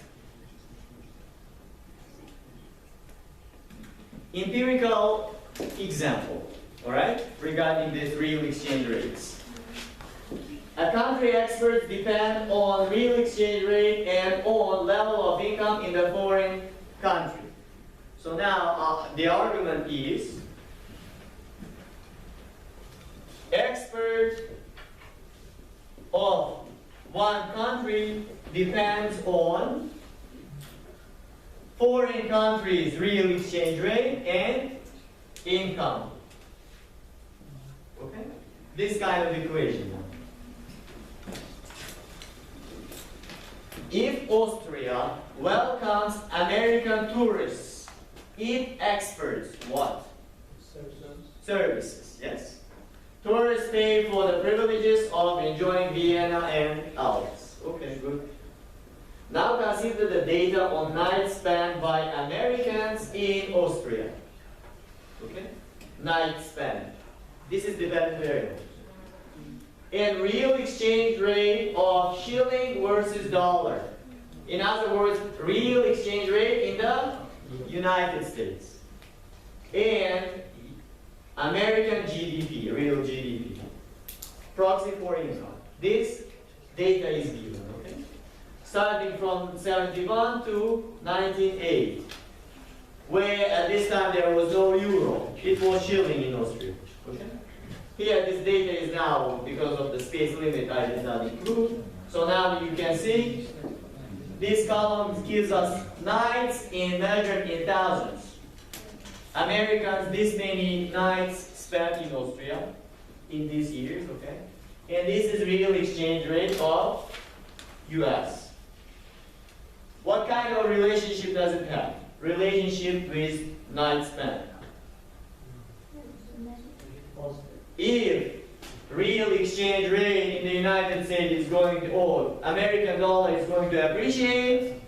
Empirical example, all right, regarding these real exchange rates. A country experts depend on real exchange rate and on level of income in the foreign country. So now the argument is expert of one country depends on foreign country's real exchange rate and income. Okay? This kind of equation. If Austria welcomes American tourists, it exports what? Services, yes. Tourists pay for the privileges of enjoying Vienna and Alps. Okay, good. Now consider the data on nights spent by Americans in Austria. Okay? Nights spent. This is dependent variable. And real exchange rate of shilling versus dollar. In other words, real exchange rate in the United States. And American GDP, real GDP. Proxy for income. This data is given, okay? Starting from 71 to 1980, where at this time there was no euro. It was shilling in Austria, okay? Here this data is now, because of the space limit, I did not include. So now you can see, this column gives us nights measured in thousands. Americans, this many nights spent in Austria in these years, okay? And this is real exchange rate of US. What kind of relationship does it have? Relationship with nights spent. If real exchange rate in the United States is going to, or American dollar is going to appreciate,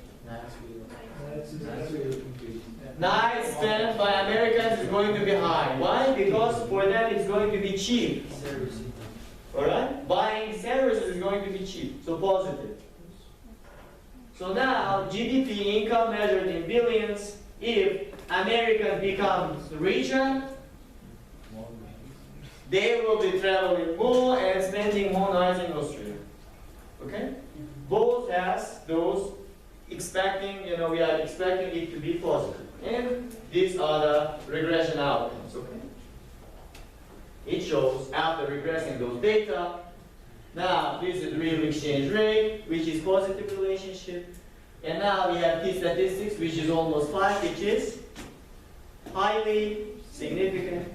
nights spent by Americans is going to be high. Why? Because for them it's going to be cheap. Alright? Buying services is going to be cheap. So positive. So now GDP income measured in billions, if Americans become richer, they will be traveling more and spending more nights in Austria. Okay? Both has those expecting, we are expecting it to be positive. And these are the regression outcomes. Okay? It shows after regressing those data, now this is real exchange rate, which is positive relationship. And now we have T statistics, which is almost 5, which is highly significant.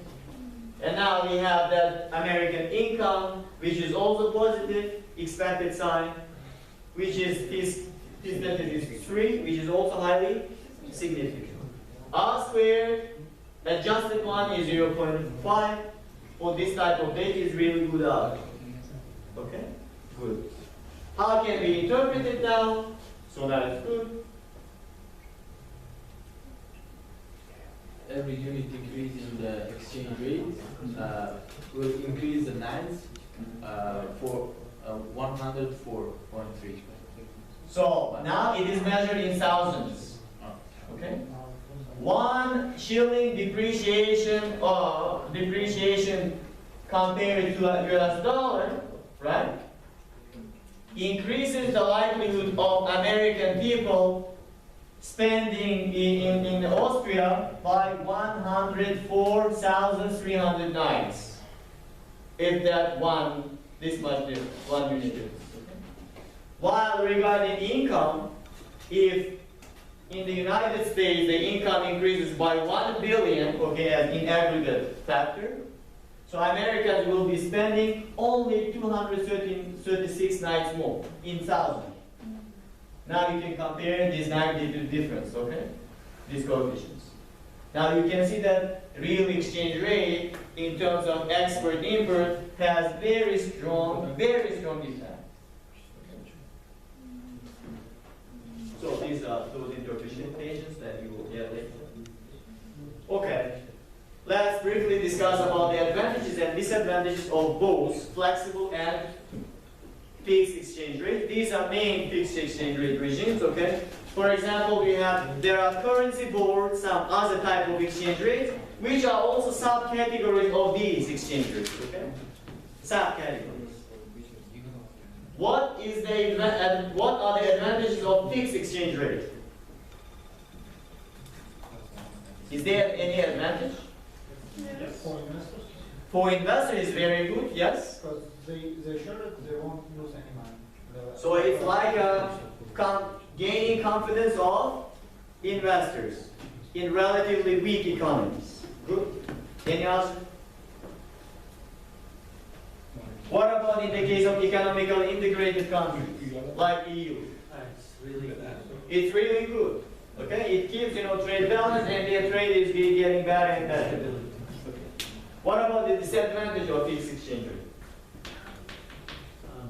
And now we have that American income, which is also positive, expected sign, which is T statistics 3, which is also highly significant. R squared, adjusted one is 0.5. For this type of data is really good outcome. Okay? Good. How can we interpret it now? So that is good. every unit increase in the exchange rate will increase the nines for 104.3. So now it is measured in thousands. Okay? 1 shilling depreciation compared to a US dollar, right? Increases the likelihood of American people spending in Austria by 104,309. If that this much difference, 1 unit difference. Okay? While regarding income, if in the United States the income increases by 1 billion, okay, as in aggregate factor, so Americans will be spending only 236 nights more in 1,000. Now you can compare this magnitude difference, okay? These coefficients. Now you can see that real exchange rate in terms of export-import has very strong impact. So these are those interpretations that you will get later. Okay. Let's briefly discuss about the advantages and disadvantages of both flexible and fixed exchange rate. These are main fixed exchange rate regimes, okay? For example, there are currency boards, some other type of exchange rates, which are also subcategories of these exchange rates, okay? Subcategories. What are the advantages of fixed exchange rate? Is there any advantage? Yes. For investors? For investors, it's very good, yes? Because they sure that they won't lose any money. So it's like gaining confidence of investors in relatively weak economies. Good. Any else? What about in the case of economically integrated countries like EU? It's really good. It's really good. Okay, it keeps trade balance, and their trade is getting better and better. What about the disadvantage of fixed exchange rate?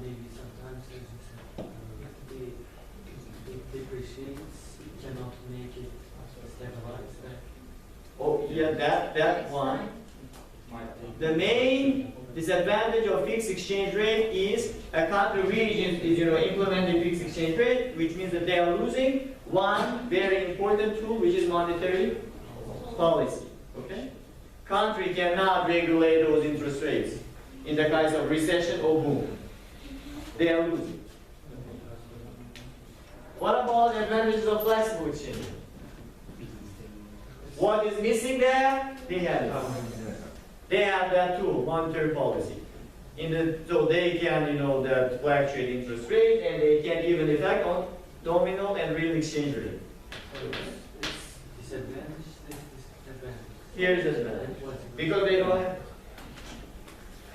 Maybe sometimes it depreciates, it cannot make it stabilize. Oh, yeah, that one. The main disadvantage of fixed exchange rate is a country region is implementing fixed exchange rate, which means that they are losing one very important tool, which is monetary policy. Okay? Country cannot regulate those interest rates in the case of recession or boom. They are losing. What about the advantages of flexible exchange? What is missing there? They have it. They have that tool, monetary policy. So they can, that fluctuate interest rate, and they can even affect on nominal and real exchange rate. Disadvantage, disadvantage. Here's the disadvantage. Because they don't have.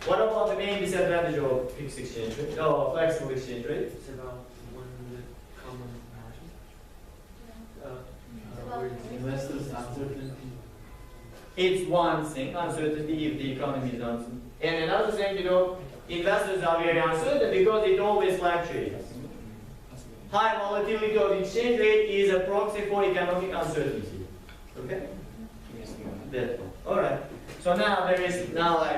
What about the main disadvantage of fixed exchange rate? Oh, flexible exchange rate? It's about one common margin. Investors uncertainty. It's one thing, uncertainty if the economy is uncertain. And another thing, investors are very uncertain because it always fluctuates. High volatility of exchange rate is a proxy for economic uncertainty. Okay? That's all. All right. So now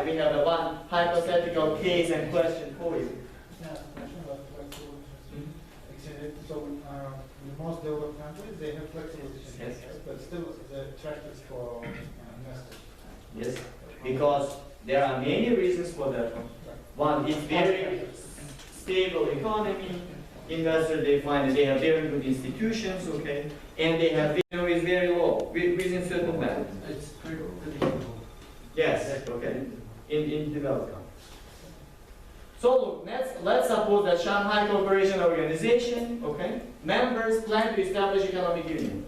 we have a one hypothetical case and question for you. Yeah, question about flexible exchange rate. So in most developed countries, they have flexible exchange rate, Yes. but still the attractive for investors. Yes, because there are many reasons for that. One, it's very stable economy. Investors, they find that they have very good institutions, okay, and they have is very low within certain bounds. It's predictable. Yes, okay, in developed countries. So look, let's suppose that Shanghai Cooperation Organization, okay, members plan to establish economic union.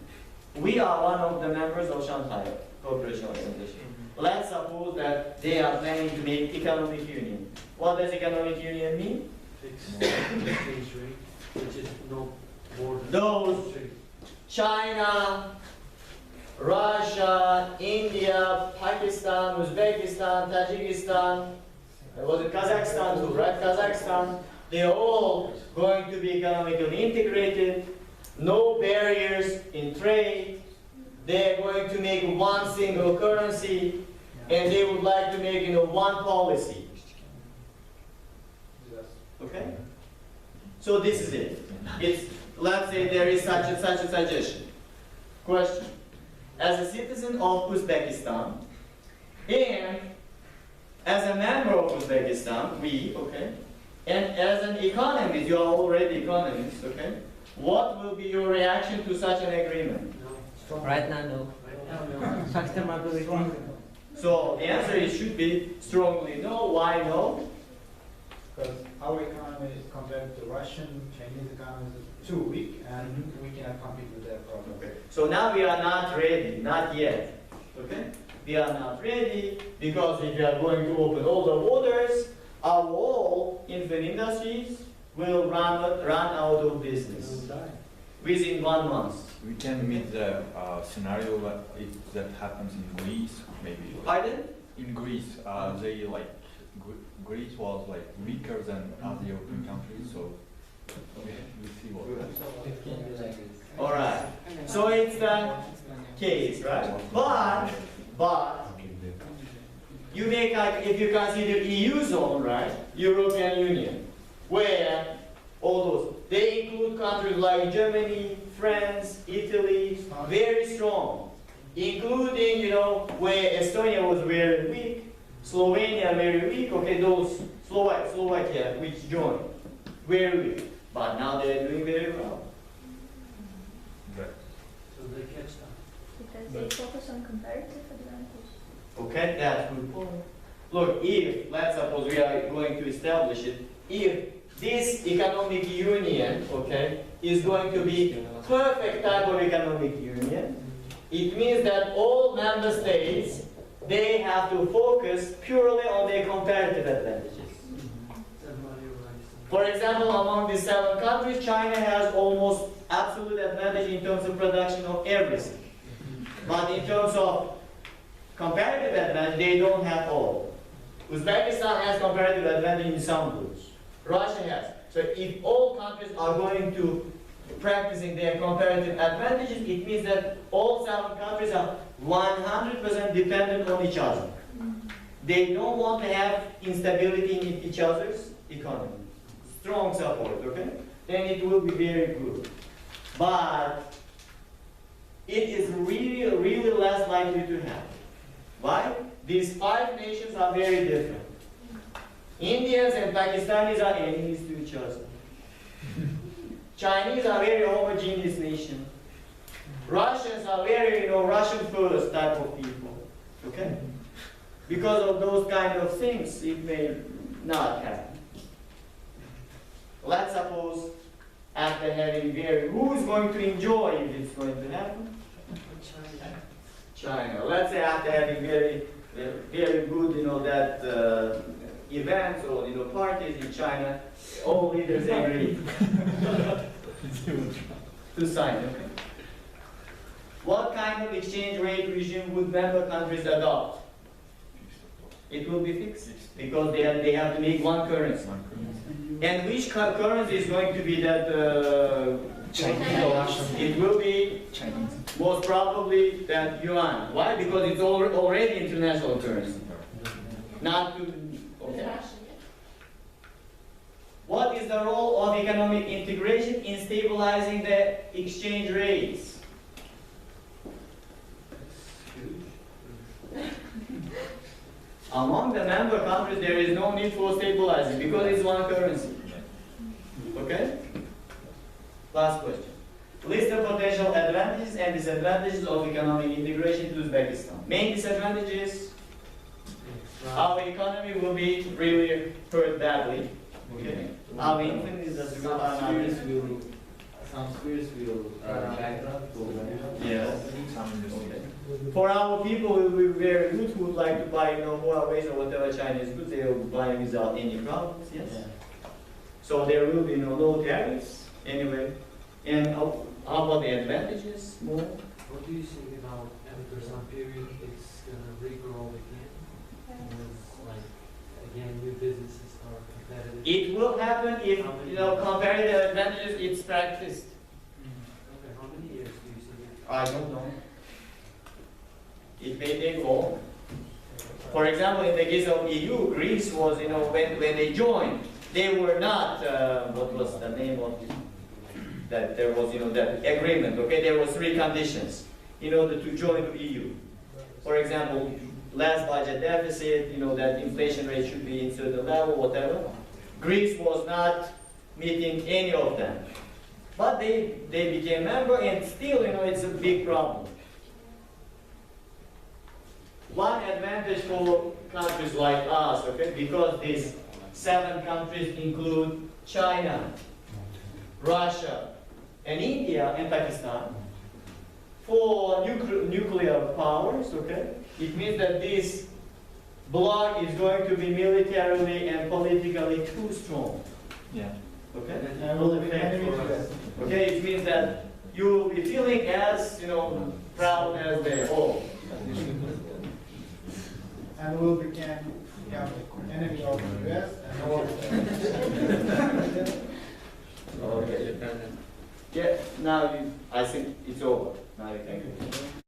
We are one of the members of Shanghai Cooperation Organization. Let's suppose that they are planning to make economic union. What does economic union mean? Fixed exchange rate, which is no border. Those China, Russia, India, Pakistan, Uzbekistan, Tajikistan, was it Kazakhstan too, right? Kazakhstan, they're all going to be economically integrated, no barriers in trade, they're going to make one single currency, and they would like to make, one policy. Yes. Okay? So this is it. It's, let's say there is such a suggestion. Question. As a citizen of Uzbekistan, and as a member of Uzbekistan, okay, and as an economist, you are already economists, okay, what will be your reaction to such an agreement? No. Right now, no. So the answer is should be strongly no. Why no? Because our economy is compared to Russian, Chinese economy is too weak, and we cannot compete with their products. Okay. So now we are not ready, not yet. Okay? We are not ready because if we are going to open all the borders, our all infant industries will run out of business within 1 month. We can meet the scenario that if that happens in Greece, maybe. Pardon? In Greece, they like Greece was like weaker than other European countries, so we see what happens. All right. So it's the case, right? But you make like if you consider EU zone, right? European Union, where all those they include countries like Germany, France, Italy, very strong, including where Estonia was very weak, Slovenia very weak. Okay, those Slovakia which joined very weak, but now they are doing very well. Right. So they catch up. Because they focus on comparative advantage. Okay, that's good point. Look, if let's suppose we are going to establish it, if this economic union, okay, is going to be perfect type of economic union, it means that all member states they have to focus purely on their comparative advantages. For example, among the 7 countries, China has almost absolute advantage in terms of production of everything. But in terms of comparative advantage, they don't have all. Uzbekistan has comparative advantage in some goods. Russia has. So if all countries are going to practicing their comparative advantages, it means that all 7 countries are 100% dependent on each other. They don't want to have instability in each other's economy. Strong support, okay? Then it will be very good. But it is really less likely to happen. Why? These 5 nations are very different. Indians and Pakistanis are enemies to each other. Chinese are very homogeneous nation. Russians are very, Russian first type of people. Okay? Because of those kind of things, it may not happen. Let's suppose after having who is going to enjoy if it's going to happen? China. Let's say after having very good, that events or parties in China, all leaders agree to sign. Okay. What kind of exchange rate regime would member countries adopt? It will be fixed because they have to make one currency. And which currency is going to be that? Chinese. It will be Chinese. most probably that yuan. Why? Because it's already international currency. Not to. Okay. What is the role of economic integration in stabilizing the exchange rates? Among the member countries, there is no need for stabilizing because it's one currency. Okay? Last question. List the potential advantages and disadvantages of economic integration to Uzbekistan. Main disadvantages, our economy will be really hurt badly. Okay? Our infant industry will not Some schools will bankrupt. Yes. Some industry. Okay. For our people, it will be very good who would like to buy, Huawei or whatever Chinese goods, they will buy without any problems. Yes. Yeah. So there will be no tariffs anyway. And how about the advantages? More? What do you think about after some period it's gonna regrow again? Like again, new businesses are competitive. It will happen if comparative advantages it's practiced. Okay, how many years do you see it? I don't know. it may take long. For example, in the case of EU, Greece was, when they joined, they were not, what was the name of it? That there was, that agreement, okay? There was 3 conditions in order to join the EU. For example, less budget deficit, that inflation rate should be in certain level, whatever. Greece was not meeting any of them. But they became member, and still, it's a big problem. One advantage for countries like us, okay, because these 7 countries include China, Russia, and India, and Pakistan. For nuclear powers, okay, it means that this bloc is going to be militarily and politically too strong. Yeah. Okay? And will be enemy to us. Okay, it means that you will be feeling as, proud as they all. And will become enemy of the US and all. Okay. Yeah, now I think it's over. Now you can go.